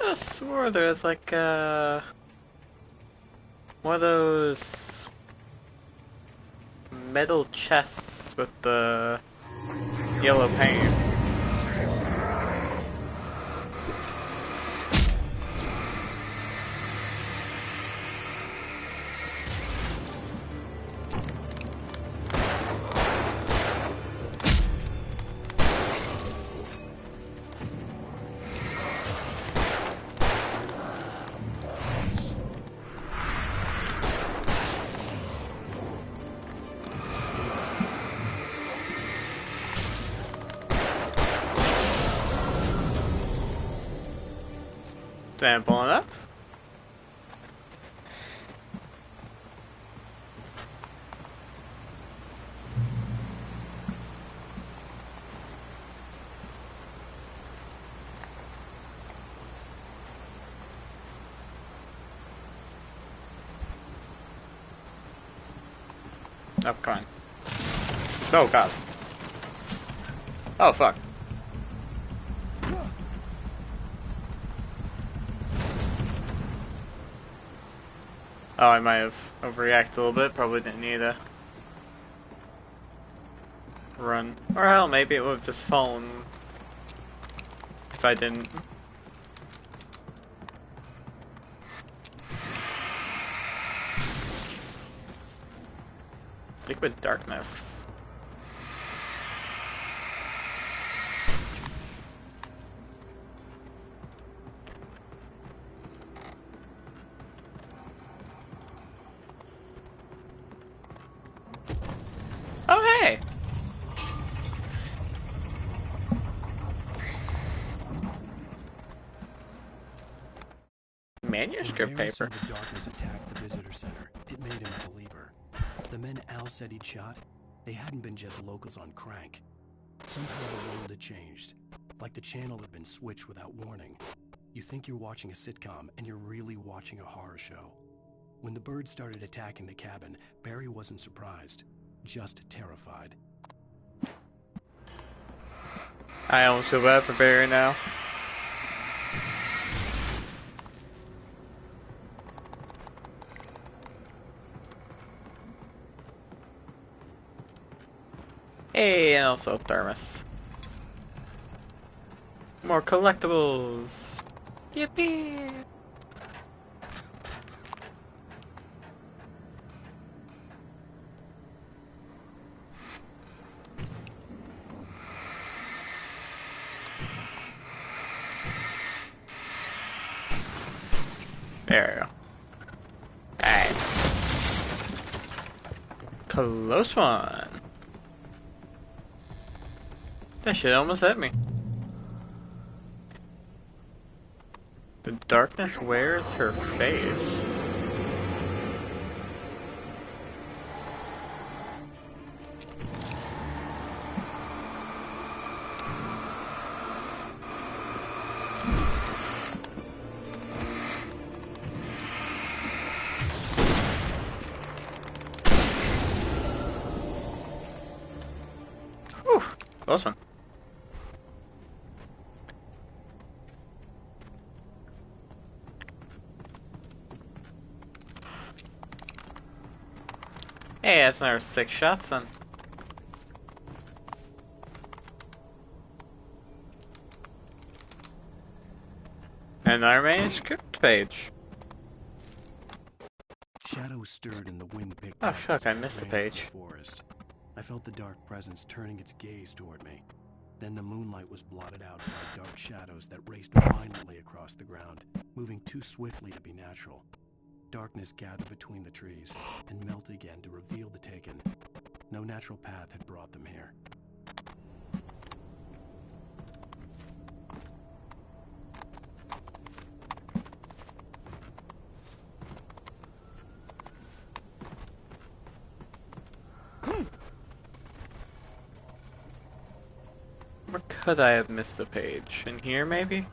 I swore there's like one of those metal chests with the yellow paint. Sample enough. Oh, come on. Oh, God. Oh, fuck. Oh, I might have overreacted a little bit. Probably didn't need to run. Or hell, maybe it would have just fallen if I didn't. Liquid darkness. Oh, hey! Manuscript paper. The darkness attacked the visitor center. It made him a believer. The men Al said he'd shot, they hadn't been just locals on crank. Somehow the world had changed. Like the channel had been switched without warning. You think you're watching a sitcom, and you're really watching a horror show. When the birds started attacking the cabin, Barry wasn't surprised, just terrified. I almost feel bad for Barry now. Hey, and also thermos. More collectibles. Yippee! There we go. Alright. Close one. That shit almost hit me. The darkness wears her face. Whew, close one. Hey, that's another 6 shots then. And our manuscript page. Shadows stirred and the wind picked Oh up. fuck, I missed the page. Forest. I felt the dark presence turning its gaze toward me. Then the moonlight was blotted out by dark shadows that raced violently across the ground, moving too swiftly to be natural. Darkness gathered between the trees and melted again to reveal the Taken. No natural path had brought them here. Where could I have missed a page? In here, maybe?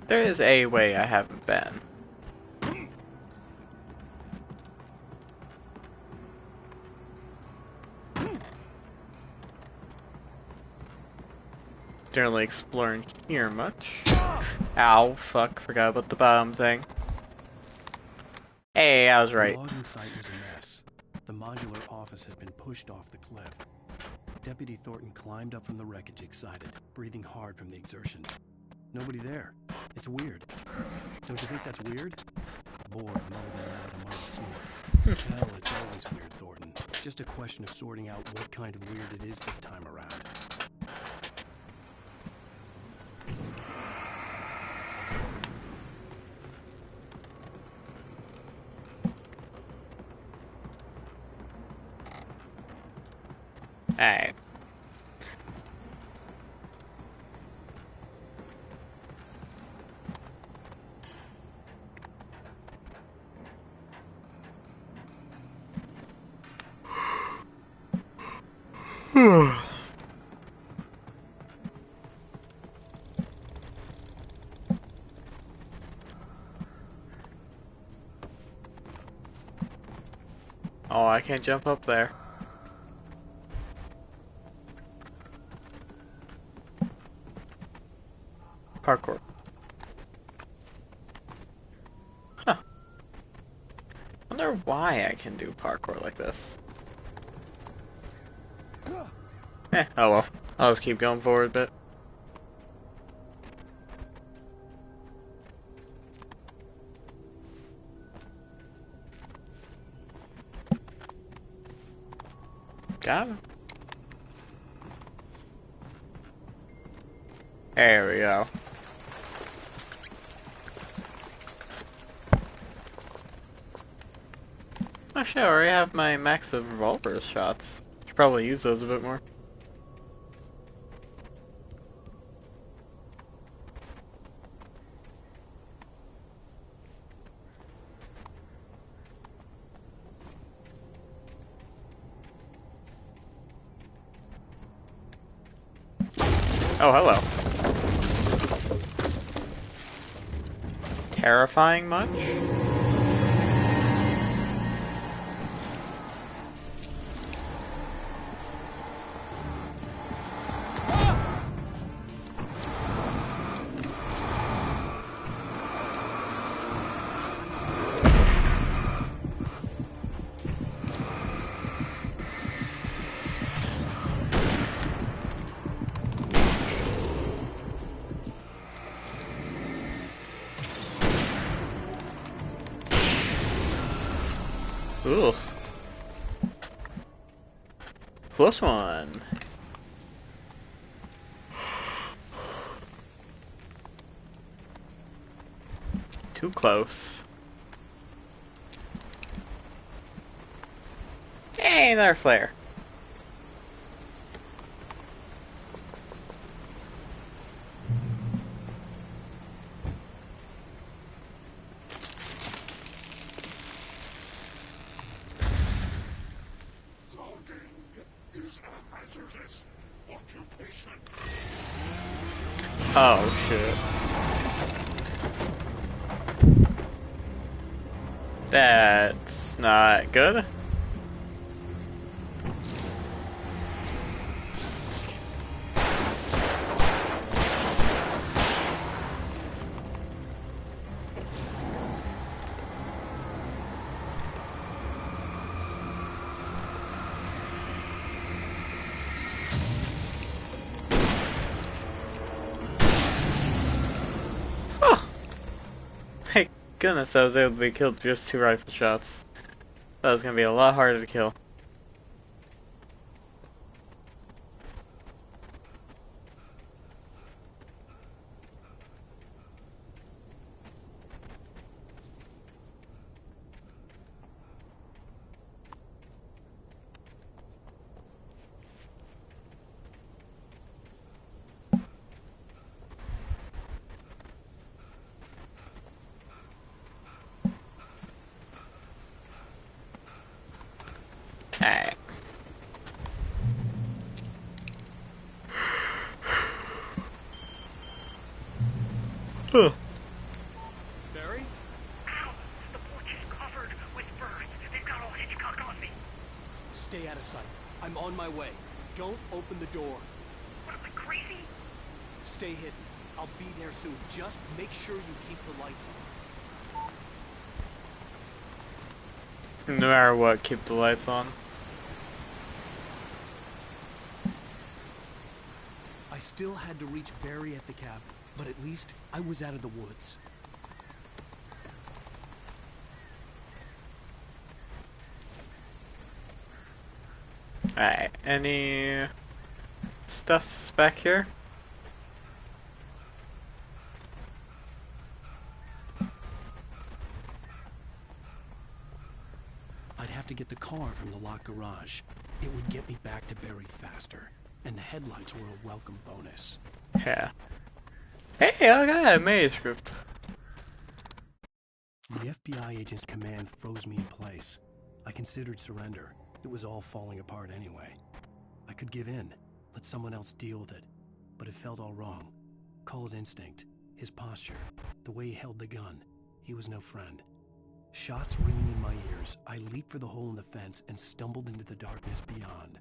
There is a way I haven't been. Didn't really explore in here much. Ow, fuck, forgot about the bottom thing. Hey, I was right. The logging site was a mess. The modular office had been pushed off the cliff. Deputy Thornton climbed up from the wreckage excited, breathing hard from the exertion. Nobody there. It's weird. Don't you think that's weird? Bored, Mulligan let out a mighty snort. Hell, it's always weird, Thornton. Just a question of sorting out what kind of weird it is this time around. Alright. Oh, I can't jump up there. Parkour. Huh. Wonder why I can do parkour like this. Oh well. I'll just keep going forward a bit. Got him. There we go. Actually, I already have my max of revolver shots. Should probably use those a bit more. Oh, hello. Terrifying much? Ooh. Close one. Too close. Hey, another flare. Oh shit. That's not good. Oh. goodness I was able to be killed with just 2 rifle shots. That was gonna be a lot harder to kill. Alright. Huh. Barry? Ow! The porch is covered with birds. They've got all Hitchcock on me. Stay out of sight. I'm on my way. Don't open the door. What am I, crazy? Stay hidden. I'll be there soon. Just make sure you keep the lights on. No matter what, keep the lights on. I still had to reach Barry at the cabin, but at least I was out of the woods. Alright, any stuffs back here? I'd have to get the car from the locked garage. It would get me back to Barry faster, and the headlights were a welcome bonus. Yeah. Hey, I got a manuscript. The FBI agent's command froze me in place. I considered surrender. It was all falling apart anyway. I could give in, let someone else deal with it, but it felt all wrong. Call it instinct, his posture, the way he held the gun. He was no friend. Shots ringing in my ears, I leaped for the hole in the fence and stumbled into the darkness beyond.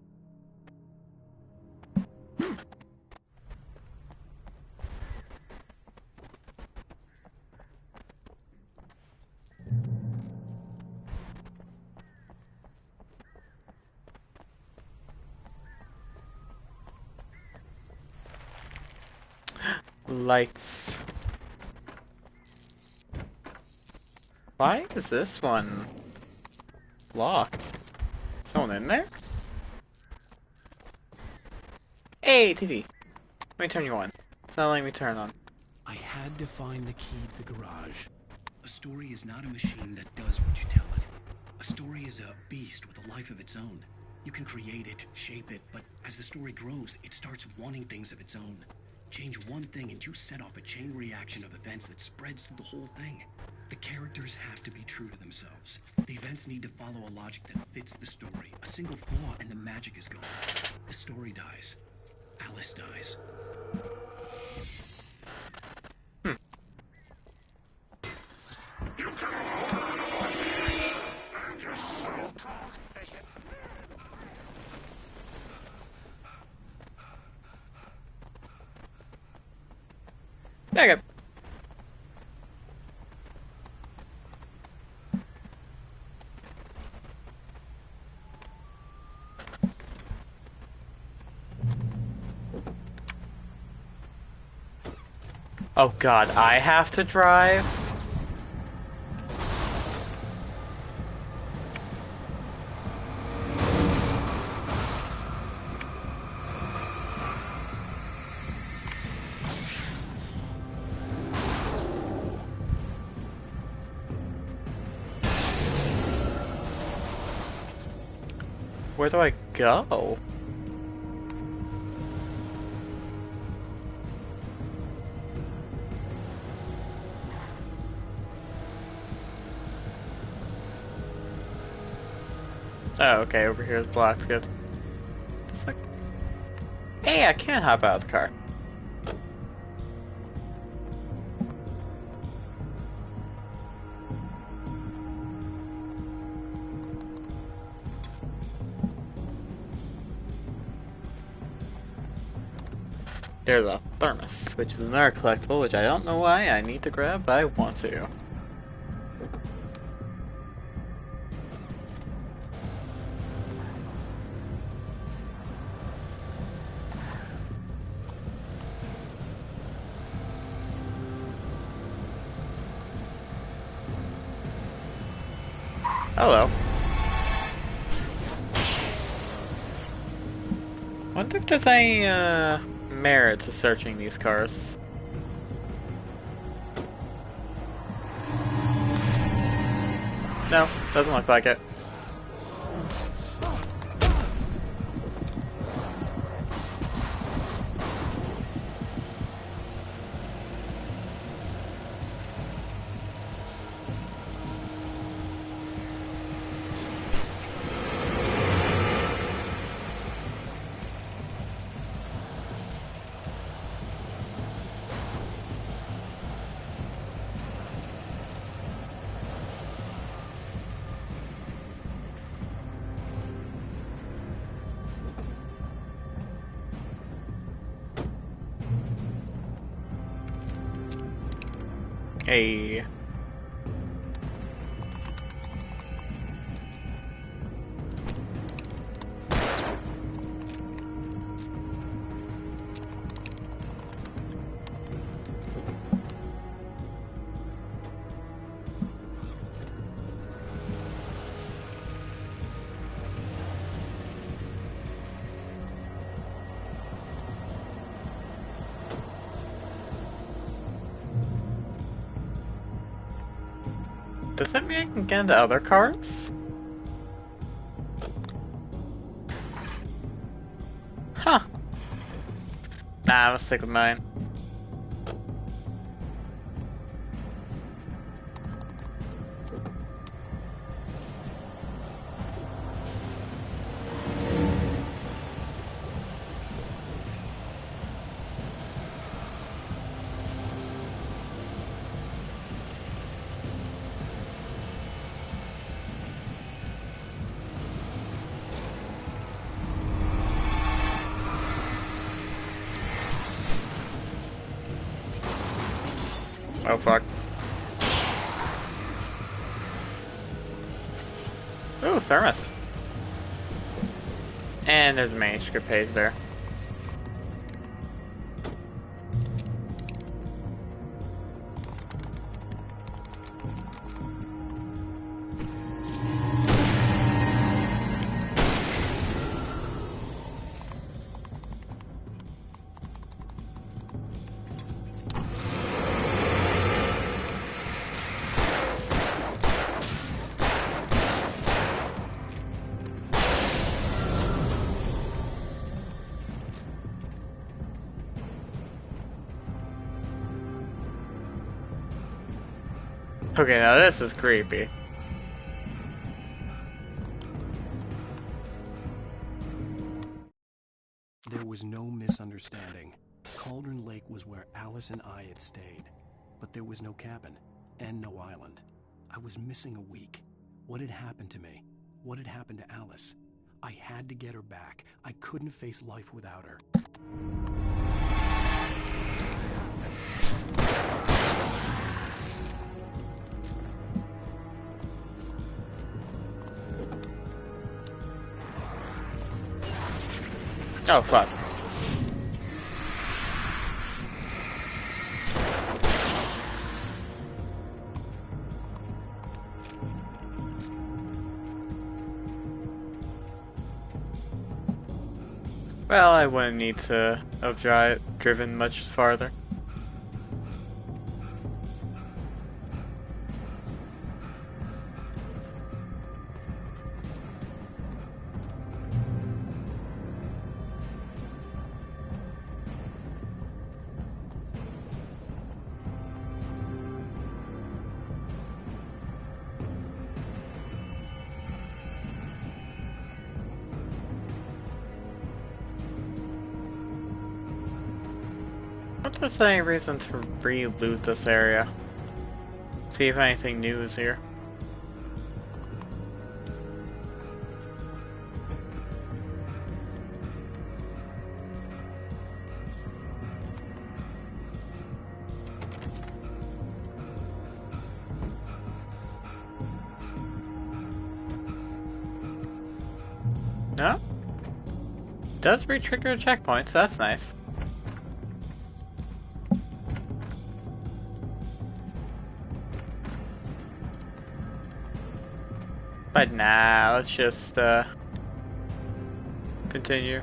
Lights. Why is this one locked? Someone in there? Hey, TV. Let me turn you on. It's not letting me turn on. I had to find the key to the garage. A story is not a machine that does what you tell it. A story is a beast with a life of its own. You can create it, shape it, but as the story grows, it starts wanting things of its own. Change one thing and you set off a chain reaction of events that spreads through the whole thing. The characters have to be true to themselves. The events need to follow a logic that fits the story. A single flaw and the magic is gone. The story dies. Alice dies. Okay. Oh god, I have to drive? Where do I go? Oh, okay, over here is blocked, good. It's like... Hey, I can't hop out of the car. There's a thermos, which is another collectible, which I don't know why I need to grab, but I want to. Hello. Wonder if there's any merit to searching these cars. No, doesn't look like it. Hey. Does that mean I can get into other cars? Huh. Nah, I'm gonna stick with mine. Oh fuck. Ooh, thermos. And there's a manuscript page there. Okay, now this is creepy. There was no misunderstanding. Cauldron Lake was where Alice and I had stayed. But there was no cabin, and no island. I was missing a week. What had happened to me? What had happened to Alice? I had to get her back. I couldn't face life without her. Oh fuck. Well, I wouldn't need to have driven much farther. If there's any reason to re-loot this area. See if anything new is here. No? Does re-trigger checkpoints, that's nice. But nah, let's just continue.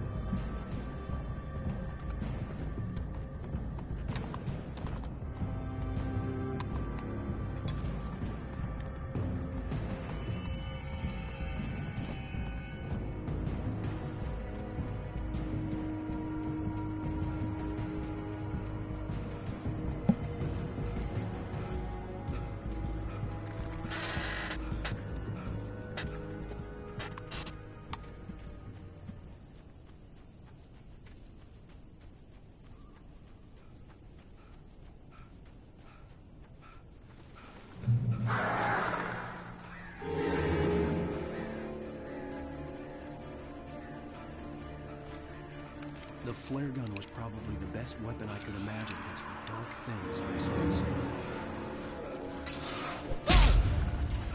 The flare gun was probably the best weapon I could imagine against the dark things I was facing.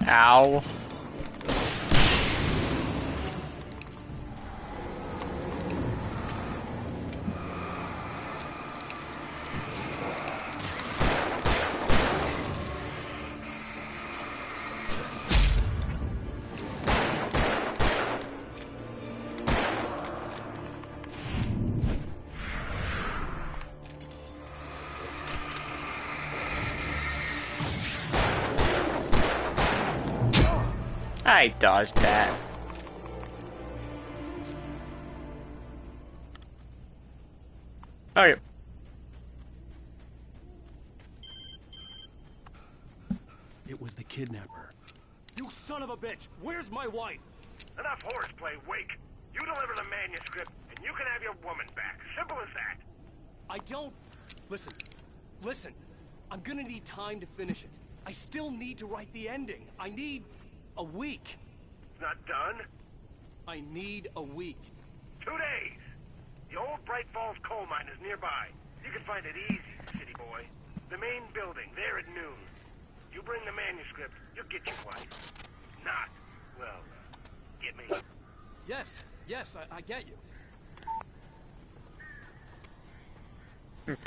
Ow. I dodged that. Okay. It was the kidnapper. You son of a bitch! Where's my wife? Enough horseplay, Wake. You deliver the manuscript, and you can have your woman back. Simple as that. I don't... Listen. Listen. I'm gonna need time to finish it. I still need to write the ending. I need... a week. Not done? I need a week. 2 days. The old Bright Falls coal mine is nearby. You can find it easy, city boy. The main building, there at noon. You bring the manuscript, you'll get your wife. Not, well, get me. Yes, I get you.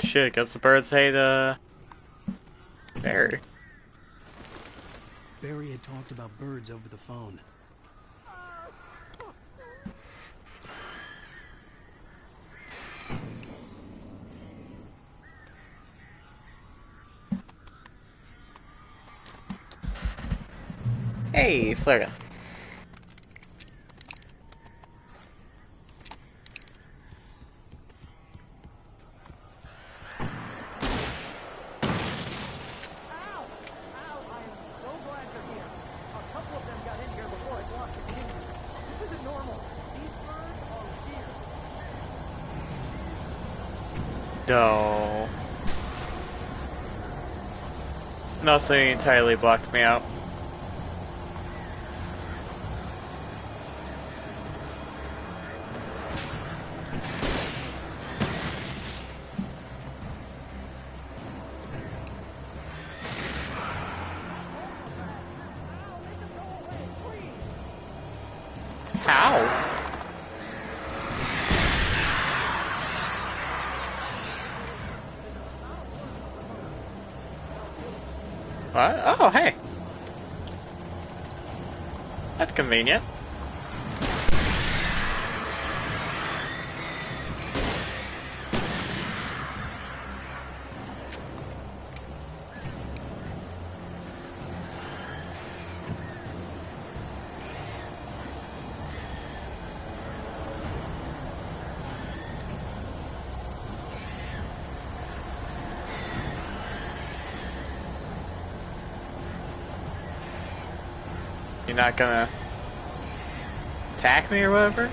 Shit, guess the birds hate, Barry. Barry had talked about birds over the phone. Hey, flare gun. No. Nothing entirely blocked me out. How? What? Oh, hey. That's convenient. You're not gonna attack me or whatever?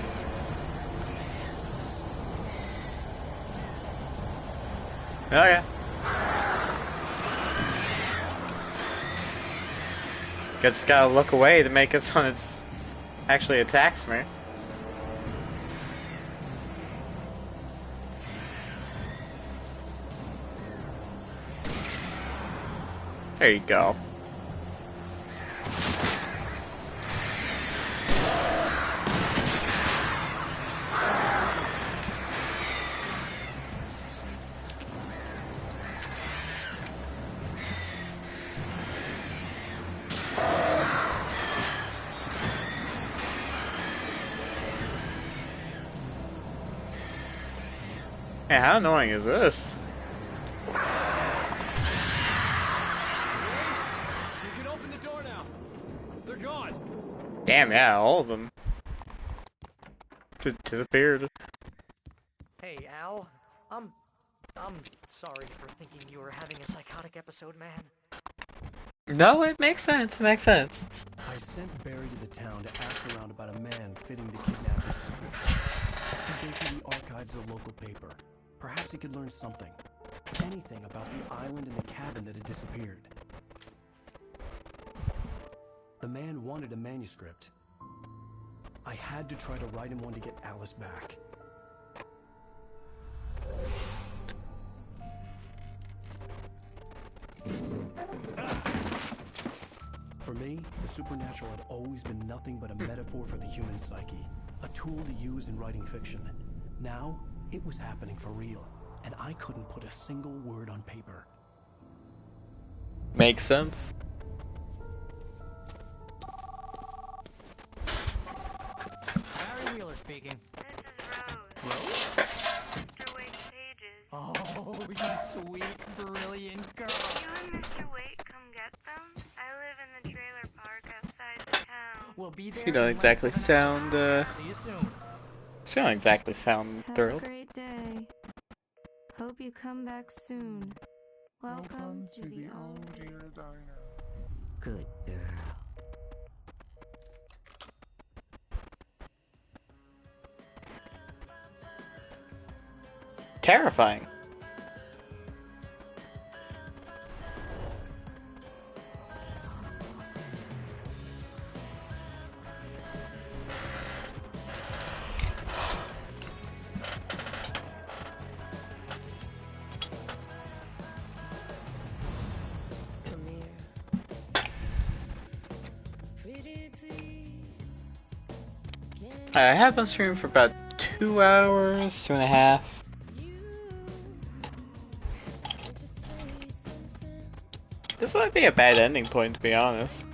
Okay. Guess gotta look away to make it when it's actually attacks me. There you go. Man, how annoying is this? You can open the door now. They're gone. Damn, yeah, all of them disappeared. Hey, Al. I'm sorry for thinking you were having a psychotic episode, man. No, it makes sense. It makes sense. I sent Barry to the town to ask around about a man fitting the kidnapper's description. He'd go through the archives of the local paper. Perhaps he could learn something. Anything about the island and the cabin that had disappeared. The man wanted a manuscript. I had to try to write him one to get Alice back. For me, the supernatural had always been nothing but a metaphor for the human psyche, a tool to use in writing fiction. Now, it was happening for real, and I couldn't put a single word on paper. Makes sense. Barry Wheeler speaking. This is Rose. Mr. Wake's pages. Oh, you sweet, brilliant girl. You and Mr. Wake come get them? I live in the trailer park outside the town. We'll be there. You don't exactly sound, See you soon. you don't exactly sound thrilled. Have a great day. Hope you come back soon. Welcome to the old diner. Good girl. Terrifying. I have been streaming for about 2 hours, 2.5. This might be a bad ending point, to be honest.